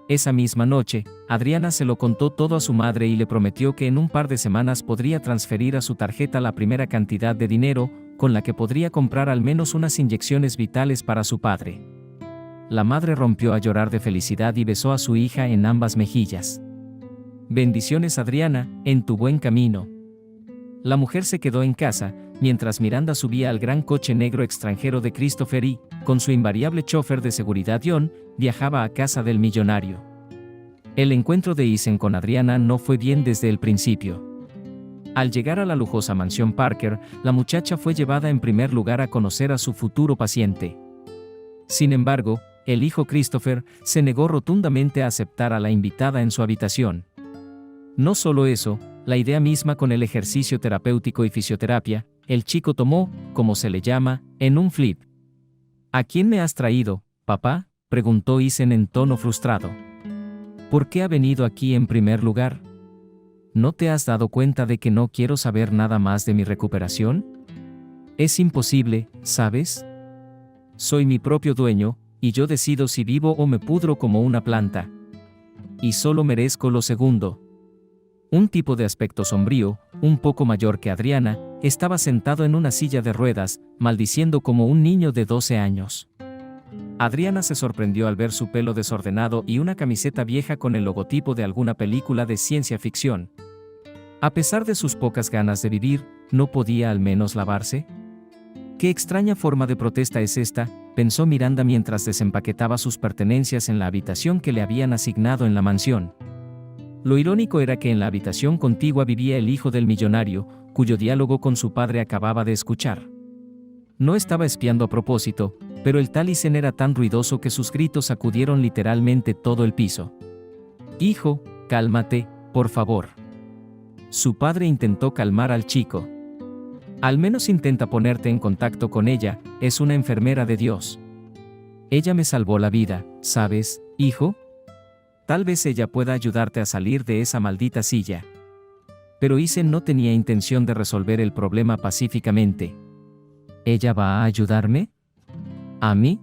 Esa misma noche, Adriana se lo contó todo a su madre y le prometió que en un par de semanas podría transferir a su tarjeta la primera cantidad de dinero, con la que podría comprar al menos unas inyecciones vitales para su padre. La madre rompió a llorar de felicidad y besó a su hija en ambas mejillas. Bendiciones, Adriana, en tu buen camino. La mujer se quedó en casa, mientras Miranda subía al gran coche negro extranjero de Christopher y, con su invariable chofer de seguridad John, viajaba a casa del millonario. El encuentro de Isen con Adriana no fue bien desde el principio. Al llegar a la lujosa mansión Parker, la muchacha fue llevada en primer lugar a conocer a su futuro paciente. Sin embargo, el hijo Christopher se negó rotundamente a aceptar a la invitada en su habitación. No solo eso, la idea misma con el ejercicio terapéutico y fisioterapia, el chico tomó, como se le llama, en un flip. ¿A quién me has traído, papá?, preguntó Isen en tono frustrado. ¿Por qué ha venido aquí en primer lugar? ¿No te has dado cuenta de que no quiero saber nada más de mi recuperación? Es imposible, ¿sabes? Soy mi propio dueño, y yo decido si vivo o me pudro como una planta. Y solo merezco lo segundo. Un tipo de aspecto sombrío, un poco mayor que Adriana, estaba sentado en una silla de ruedas, maldiciendo como un niño de 12 años. Adriana se sorprendió al ver su pelo desordenado y una camiseta vieja con el logotipo de alguna película de ciencia ficción. A pesar de sus pocas ganas de vivir, ¿no podía al menos lavarse? ¿Qué extraña forma de protesta es esta?, pensó Miranda mientras desempaquetaba sus pertenencias en la habitación que le habían asignado en la mansión. Lo irónico era que en la habitación contigua vivía el hijo del millonario, cuyo diálogo con su padre acababa de escuchar. No estaba espiando a propósito, pero el tal Isen era tan ruidoso que sus gritos sacudieron literalmente todo el piso. «Hijo, cálmate, por favor». Su padre intentó calmar al chico. «Al menos intenta ponerte en contacto con ella, es una enfermera de Dios. Ella me salvó la vida, ¿sabes, hijo? Tal vez ella pueda ayudarte a salir de esa maldita silla». Pero Isen no tenía intención de resolver el problema pacíficamente. ¿Ella va a ayudarme? ¿A mí?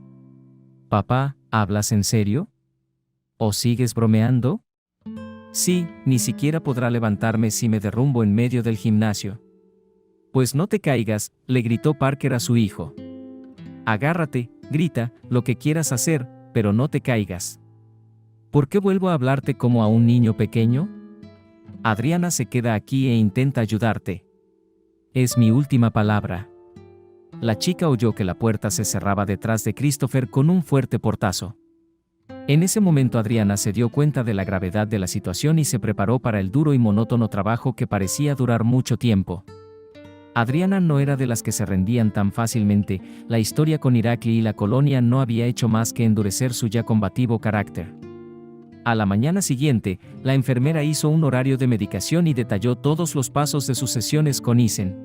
Papá, ¿hablas en serio? ¿O sigues bromeando? Sí, ni siquiera podrá levantarme si me derrumbo en medio del gimnasio. Pues no te caigas, le gritó Parker a su hijo. Agárrate, grita, lo que quieras hacer, pero no te caigas. ¿Por qué vuelvo a hablarte como a un niño pequeño? Adriana se queda aquí e intenta ayudarte. Es mi última palabra. La chica oyó que la puerta se cerraba detrás de Christopher con un fuerte portazo. En ese momento Adriana se dio cuenta de la gravedad de la situación y se preparó para el duro y monótono trabajo que parecía durar mucho tiempo. Adriana no era de las que se rendían tan fácilmente, la historia con Irakli y la colonia no había hecho más que endurecer su ya combativo carácter. A la mañana siguiente, la enfermera hizo un horario de medicación y detalló todos los pasos de sus sesiones con Isen.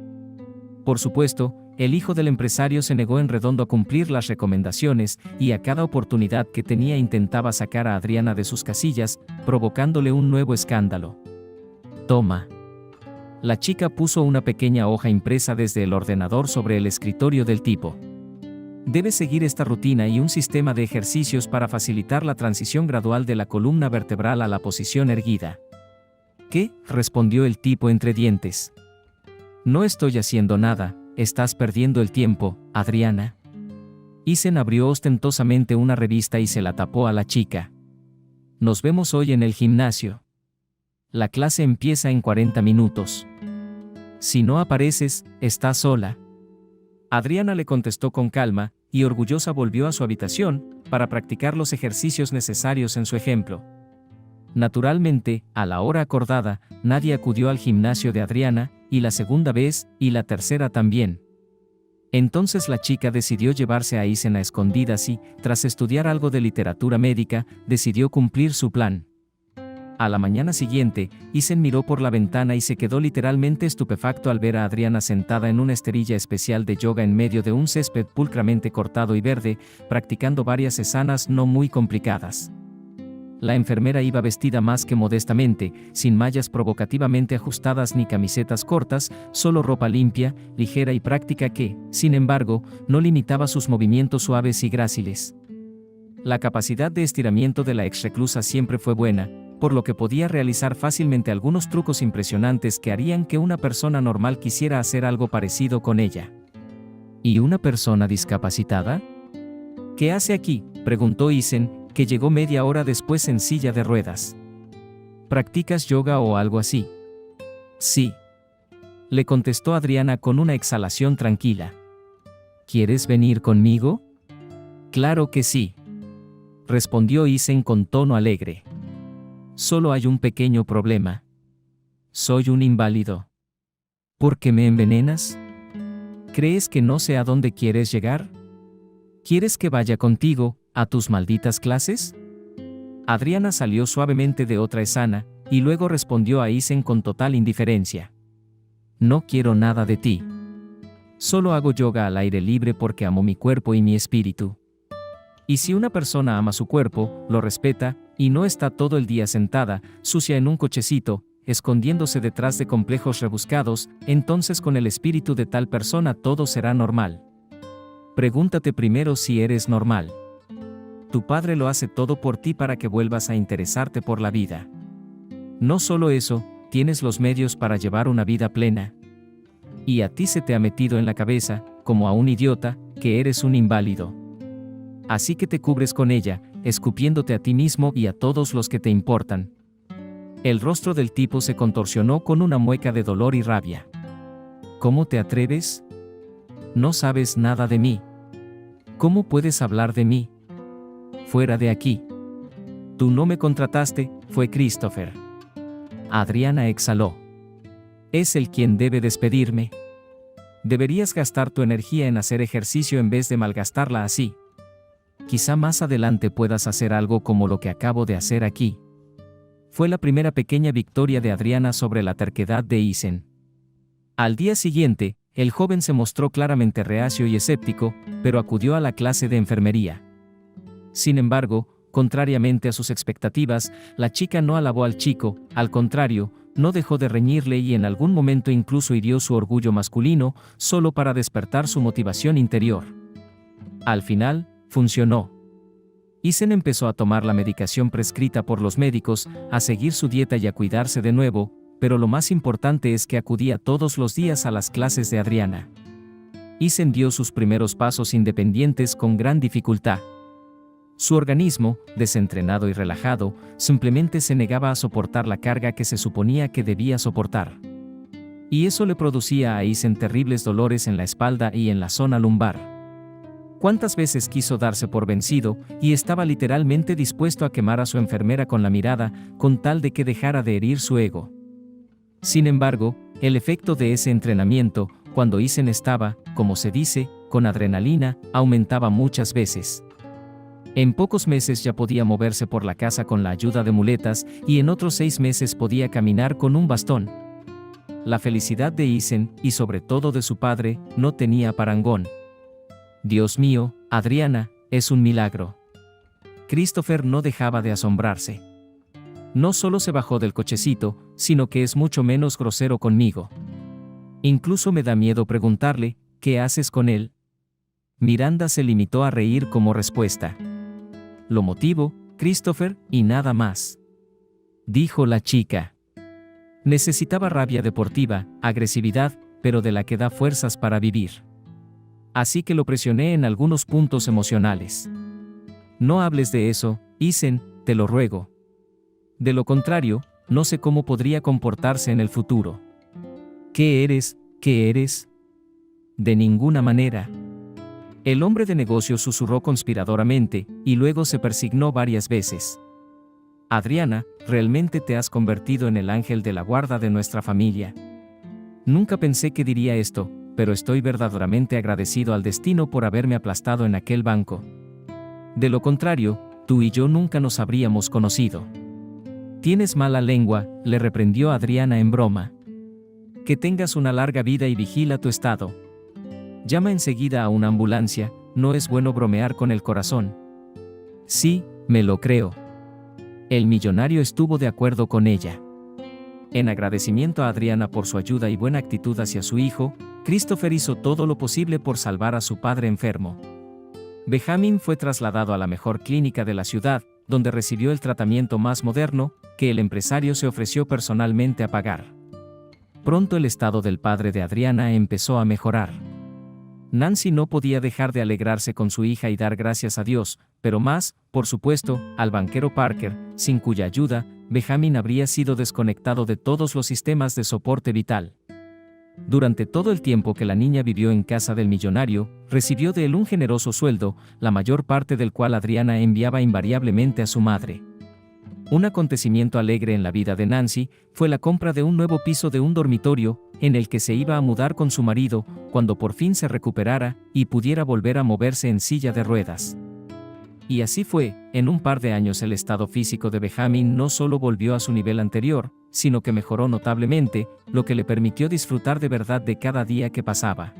Por supuesto, el hijo del empresario se negó en redondo a cumplir las recomendaciones y a cada oportunidad que tenía intentaba sacar a Adriana de sus casillas, provocándole un nuevo escándalo. Toma. La chica puso una pequeña hoja impresa desde el ordenador sobre el escritorio del tipo. Debes seguir esta rutina y un sistema de ejercicios para facilitar la transición gradual de la columna vertebral a la posición erguida. ¿Qué?, respondió el tipo entre dientes. No estoy haciendo nada, estás perdiendo el tiempo, Adriana. Isen abrió ostentosamente una revista y se la tapó a la chica. Nos vemos hoy en el gimnasio. La clase empieza en 40 minutos. Si no apareces, estás sola. Adriana le contestó con calma, y orgullosa volvió a su habitación, para practicar los ejercicios necesarios en su ejemplo. Naturalmente, a la hora acordada, nadie acudió al gimnasio de Adriana, y la segunda vez, y la tercera también. Entonces la chica decidió llevarse a Isen a escondidas y, tras estudiar algo de literatura médica, decidió cumplir su plan. A la mañana siguiente, Isen miró por la ventana y se quedó literalmente estupefacto al ver a Adriana sentada en una esterilla especial de yoga en medio de un césped pulcramente cortado y verde, practicando varias asanas no muy complicadas. La enfermera iba vestida más que modestamente, sin mallas provocativamente ajustadas ni camisetas cortas, solo ropa limpia, ligera y práctica que, sin embargo, no limitaba sus movimientos suaves y gráciles. La capacidad de estiramiento de la exreclusa siempre fue buena, por lo que podía realizar fácilmente algunos trucos impresionantes que harían que una persona normal quisiera hacer algo parecido con ella. ¿Y una persona discapacitada? ¿Qué hace aquí?, preguntó Isen, que llegó media hora después en silla de ruedas. ¿Practicas yoga o algo así? Sí. Le contestó Adriana con una exhalación tranquila. ¿Quieres venir conmigo? Claro que sí. Respondió Isen con tono alegre. Solo hay un pequeño problema. Soy un inválido. ¿Por qué me envenenas? ¿Crees que no sé a dónde quieres llegar? ¿Quieres que vaya contigo, a tus malditas clases? Adriana salió suavemente de otra asana, y luego respondió a Isen con total indiferencia. No quiero nada de ti. Solo hago yoga al aire libre porque amo mi cuerpo y mi espíritu. Y si una persona ama su cuerpo, lo respeta, y no está todo el día sentada, sucia en un cochecito, escondiéndose detrás de complejos rebuscados, entonces con el espíritu de tal persona todo será normal. Pregúntate primero si eres normal. Tu padre lo hace todo por ti para que vuelvas a interesarte por la vida. No solo eso, tienes los medios para llevar una vida plena. Y a ti se te ha metido en la cabeza, como a un idiota, que eres un inválido. Así que te cubres con ella, escupiéndote a ti mismo y a todos los que te importan. El rostro del tipo se contorsionó con una mueca de dolor y rabia. ¿Cómo te atreves? No sabes nada de mí. ¿Cómo puedes hablar de mí? Fuera de aquí. Tú no me contrataste, fue Christopher. Adriana exhaló. Es él quien debe despedirme. Deberías gastar tu energía en hacer ejercicio en vez de malgastarla así. Quizá más adelante puedas hacer algo como lo que acabo de hacer aquí. Fue la primera pequeña victoria de Adriana sobre la terquedad de Isen. Al día siguiente, el joven se mostró claramente reacio y escéptico, pero acudió a la clase de enfermería. Sin embargo, contrariamente a sus expectativas, la chica no alabó al chico, al contrario, no dejó de reñirle y en algún momento incluso hirió su orgullo masculino, solo para despertar su motivación interior. Al final, funcionó. Isen empezó a tomar la medicación prescrita por los médicos, a seguir su dieta y a cuidarse de nuevo, pero lo más importante es que acudía todos los días a las clases de Adriana. Isen dio sus primeros pasos independientes con gran dificultad. Su organismo, desentrenado y relajado, simplemente se negaba a soportar la carga que se suponía que debía soportar. Y eso le producía a Isen terribles dolores en la espalda y en la zona lumbar. ¿Cuántas veces quiso darse por vencido y estaba literalmente dispuesto a quemar a su enfermera con la mirada, con tal de que dejara de herir su ego? Sin embargo, el efecto de ese entrenamiento, cuando Isen estaba, como se dice, con adrenalina, aumentaba muchas veces. En pocos meses ya podía moverse por la casa con la ayuda de muletas y en otros 6 meses podía caminar con un bastón. La felicidad de Isen, y sobre todo de su padre, no tenía parangón. Dios mío, Adriana, es un milagro. Christopher no dejaba de asombrarse. No solo se bajó del cochecito, sino que es mucho menos grosero conmigo. Incluso me da miedo preguntarle, ¿qué haces con él? Miranda se limitó a reír como respuesta. Lo motivo, Christopher, y nada más. Dijo la chica. Necesitaba rabia deportiva, agresividad, pero de la que da fuerzas para vivir. Así que lo presioné en algunos puntos emocionales. No hables de eso, Isen, te lo ruego. De lo contrario, no sé cómo podría comportarse en el futuro. ¿Qué eres? ¿Qué eres? De ninguna manera. El hombre de negocios susurró conspiradoramente, y luego se persignó varias veces. Adriana, realmente te has convertido en el ángel de la guarda de nuestra familia. Nunca pensé que diría esto, pero estoy verdaderamente agradecido al destino por haberme aplastado en aquel banco. De lo contrario, tú y yo nunca nos habríamos conocido. Tienes mala lengua, le reprendió Adriana en broma. Que tengas una larga vida y vigila tu estado. Llama enseguida a una ambulancia, no es bueno bromear con el corazón. Sí, me lo creo. El millonario estuvo de acuerdo con ella. En agradecimiento a Adriana por su ayuda y buena actitud hacia su hijo, Christopher hizo todo lo posible por salvar a su padre enfermo. Benjamin fue trasladado a la mejor clínica de la ciudad, donde recibió el tratamiento más moderno, que el empresario se ofreció personalmente a pagar. Pronto el estado del padre de Adriana empezó a mejorar. Nancy no podía dejar de alegrarse con su hija y dar gracias a Dios, pero más, por supuesto, al banquero Parker, sin cuya ayuda, Benjamin habría sido desconectado de todos los sistemas de soporte vital. Durante todo el tiempo que la niña vivió en casa del millonario, recibió de él un generoso sueldo, la mayor parte del cual Adriana enviaba invariablemente a su madre. Un acontecimiento alegre en la vida de Nancy fue la compra de un nuevo piso de un dormitorio, en el que se iba a mudar con su marido, cuando por fin se recuperara y pudiera volver a moverse en silla de ruedas. Y así fue, en un par de años el estado físico de Benjamin no solo volvió a su nivel anterior, sino que mejoró notablemente, lo que le permitió disfrutar de verdad de cada día que pasaba.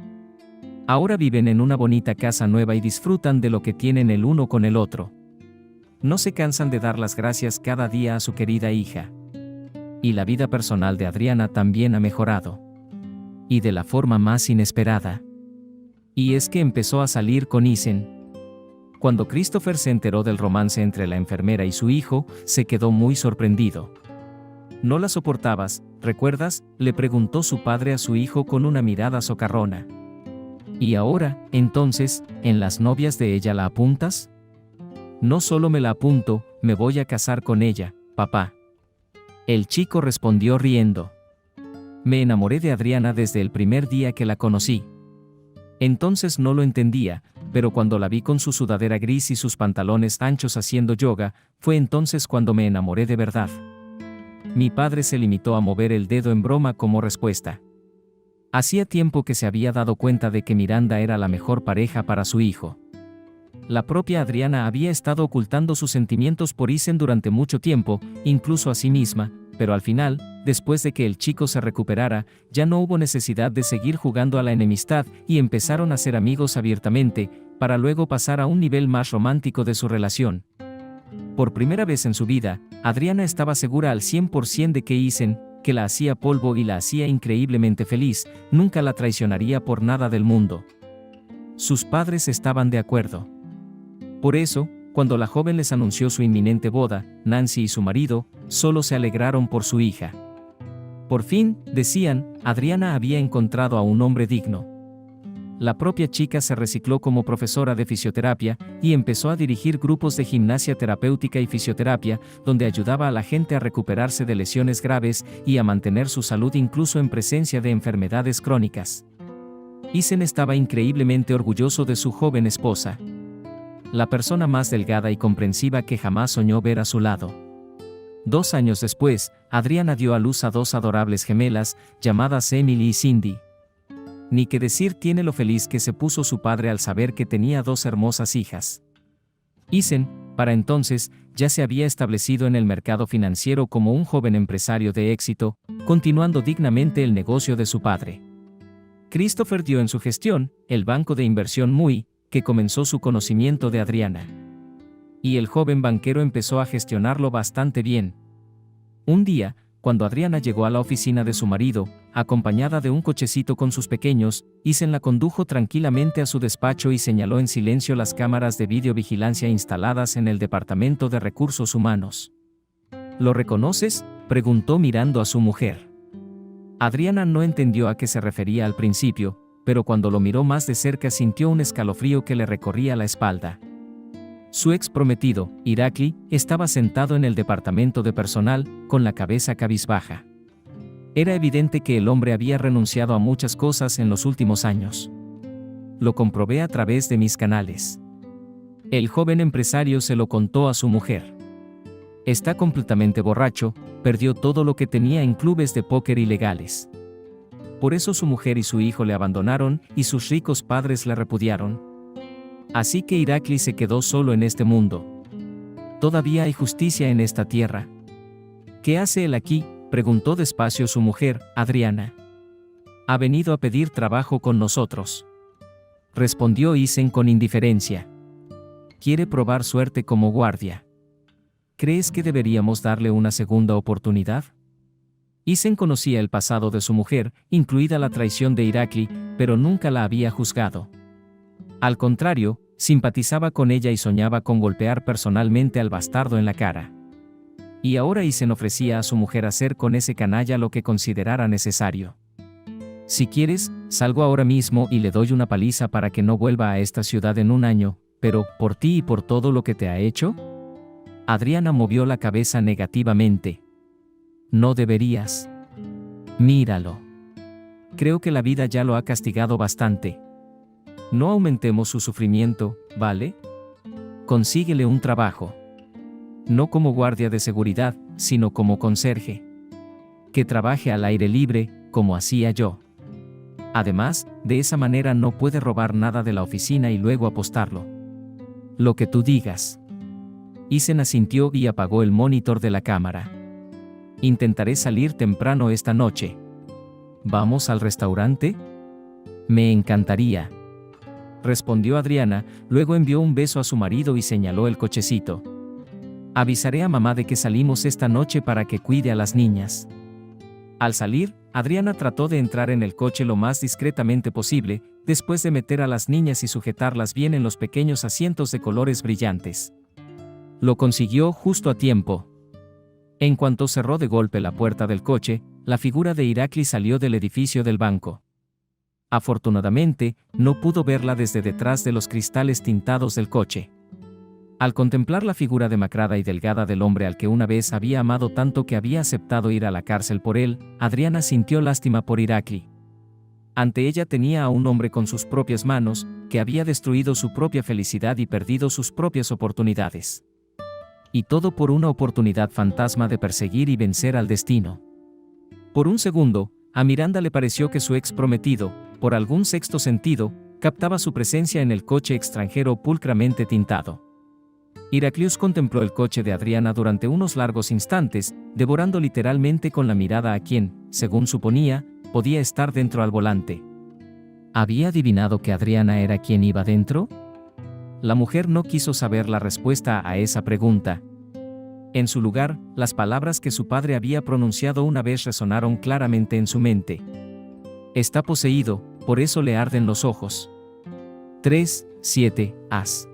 Ahora viven en una bonita casa nueva y disfrutan de lo que tienen el uno con el otro. No se cansan de dar las gracias cada día a su querida hija. Y la vida personal de Adriana también ha mejorado. Y de la forma más inesperada. Y es que empezó a salir con Isen. Cuando Christopher se enteró del romance entre la enfermera y su hijo, se quedó muy sorprendido. ¿No la soportabas, recuerdas?, le preguntó su padre a su hijo con una mirada socarrona. ¿Y ahora, entonces, en las novias de ella la apuntas? No solo me la apunto, me voy a casar con ella, papá. El chico respondió riendo. Me enamoré de Adriana desde el primer día que la conocí. Entonces no lo entendía, pero cuando la vi con su sudadera gris y sus pantalones anchos haciendo yoga, fue entonces cuando me enamoré de verdad. Mi padre se limitó a mover el dedo en broma como respuesta. Hacía tiempo que se había dado cuenta de que Miranda era la mejor pareja para su hijo. La propia Adriana había estado ocultando sus sentimientos por Isen durante mucho tiempo, incluso a sí misma, pero al final, después de que el chico se recuperara, ya no hubo necesidad de seguir jugando a la enemistad y empezaron a ser amigos abiertamente, para luego pasar a un nivel más romántico de su relación. Por primera vez en su vida, Adriana estaba segura al 100% de que Isen, que la hacía polvo y la hacía increíblemente feliz, nunca la traicionaría por nada del mundo. Sus padres estaban de acuerdo. Por eso, cuando la joven les anunció su inminente boda, Nancy y su marido, solo se alegraron por su hija. Por fin, decían, Adriana había encontrado a un hombre digno. la propia chica se recicló como profesora de fisioterapia y empezó a dirigir grupos de gimnasia terapéutica y fisioterapia, donde ayudaba a la gente a recuperarse de lesiones graves y a mantener su salud incluso en presencia de enfermedades crónicas. Isen estaba increíblemente orgulloso de su joven esposa, la persona más delgada y comprensiva que jamás soñó ver a su lado. 2 años después, Adriana dio a luz a 2 adorables gemelas, llamadas Emily y Cindy. Ni que decir tiene lo feliz que se puso su padre al saber que tenía 2 hermosas hijas. Isen, para entonces, ya se había establecido en el mercado financiero como un joven empresario de éxito, continuando dignamente el negocio de su padre. Christopher dio en su gestión el banco de inversión MUI, que comenzó su conocimiento de Adriana. Y el joven banquero empezó a gestionarlo bastante bien. Un día, cuando Adriana llegó a la oficina de su marido, acompañada de un cochecito con sus pequeños, Isen la condujo tranquilamente a su despacho y señaló en silencio las cámaras de videovigilancia instaladas en el Departamento de Recursos Humanos. ¿Lo reconoces?, preguntó mirando a su mujer. Adriana no entendió a qué se refería al principio, pero cuando lo miró más de cerca sintió un escalofrío que le recorría la espalda. Su ex prometido, Irakli, estaba sentado en el departamento de personal, con la cabeza cabizbaja. Era evidente que el hombre había renunciado a muchas cosas en los últimos años. Lo comprobé a través de mis canales. El joven empresario se lo contó a su mujer. Está completamente borracho, perdió todo lo que tenía en clubes de póker ilegales. Por eso su mujer y su hijo le abandonaron y sus ricos padres le repudiaron. Así que Irakli se quedó solo en este mundo. ¿Todavía hay justicia en esta tierra? ¿Qué hace él aquí?, preguntó despacio su mujer, Adriana. Ha venido a pedir trabajo con nosotros, respondió Isen con indiferencia. Quiere probar suerte como guardia. ¿Crees que deberíamos darle una segunda oportunidad? Isen conocía el pasado de su mujer, incluida la traición de Irakli, pero nunca la había juzgado. Al contrario, simpatizaba con ella y soñaba con golpear personalmente al bastardo en la cara. Y ahora Isen ofrecía a su mujer hacer con ese canalla lo que considerara necesario. Si quieres, salgo ahora mismo y le doy una paliza para que no vuelva a esta ciudad en un año, pero, ¿por ti y por todo lo que te ha hecho? Adriana movió la cabeza negativamente. No deberías. Míralo. Creo que la vida ya lo ha castigado bastante. No aumentemos su sufrimiento, ¿vale? Consíguele un trabajo. No como guardia de seguridad, sino como conserje. Que trabaje al aire libre, como hacía yo. Además, de esa manera no puede robar nada de la oficina y luego apostarlo. Lo que tú digas. Isen asintió y apagó el monitor de la cámara. Intentaré salir temprano esta noche. ¿Vamos al restaurante? Me encantaría, respondió Adriana, luego envió un beso a su marido y señaló el cochecito. Avisaré a mamá de que salimos esta noche para que cuide a las niñas. Al salir, Adriana trató de entrar en el coche lo más discretamente posible, después de meter a las niñas y sujetarlas bien en los pequeños asientos de colores brillantes. Lo consiguió justo a tiempo. En cuanto cerró de golpe la puerta del coche, la figura de Irakli salió del edificio del banco. Afortunadamente, no pudo verla desde detrás de los cristales tintados del coche. Al contemplar la figura demacrada y delgada del hombre al que una vez había amado tanto que había aceptado ir a la cárcel por él, Adriana sintió lástima por Irakli. Ante ella tenía a un hombre con sus propias manos, que había destruido su propia felicidad y perdido sus propias oportunidades. Y todo por una oportunidad fantasma de perseguir y vencer al destino. Por un segundo, a Miranda le pareció que su ex prometido, por algún sexto sentido, captaba su presencia en el coche extranjero pulcramente tintado. Iraklius contempló el coche de Adriana durante unos largos instantes, devorando literalmente con la mirada a quien, según suponía, podía estar dentro al volante. ¿Había adivinado que Adriana era quien iba dentro? La mujer no quiso saber la respuesta a esa pregunta. En su lugar, las palabras que su padre había pronunciado una vez resonaron claramente en su mente. Está poseído, por eso le arden los ojos. 3, 7, As.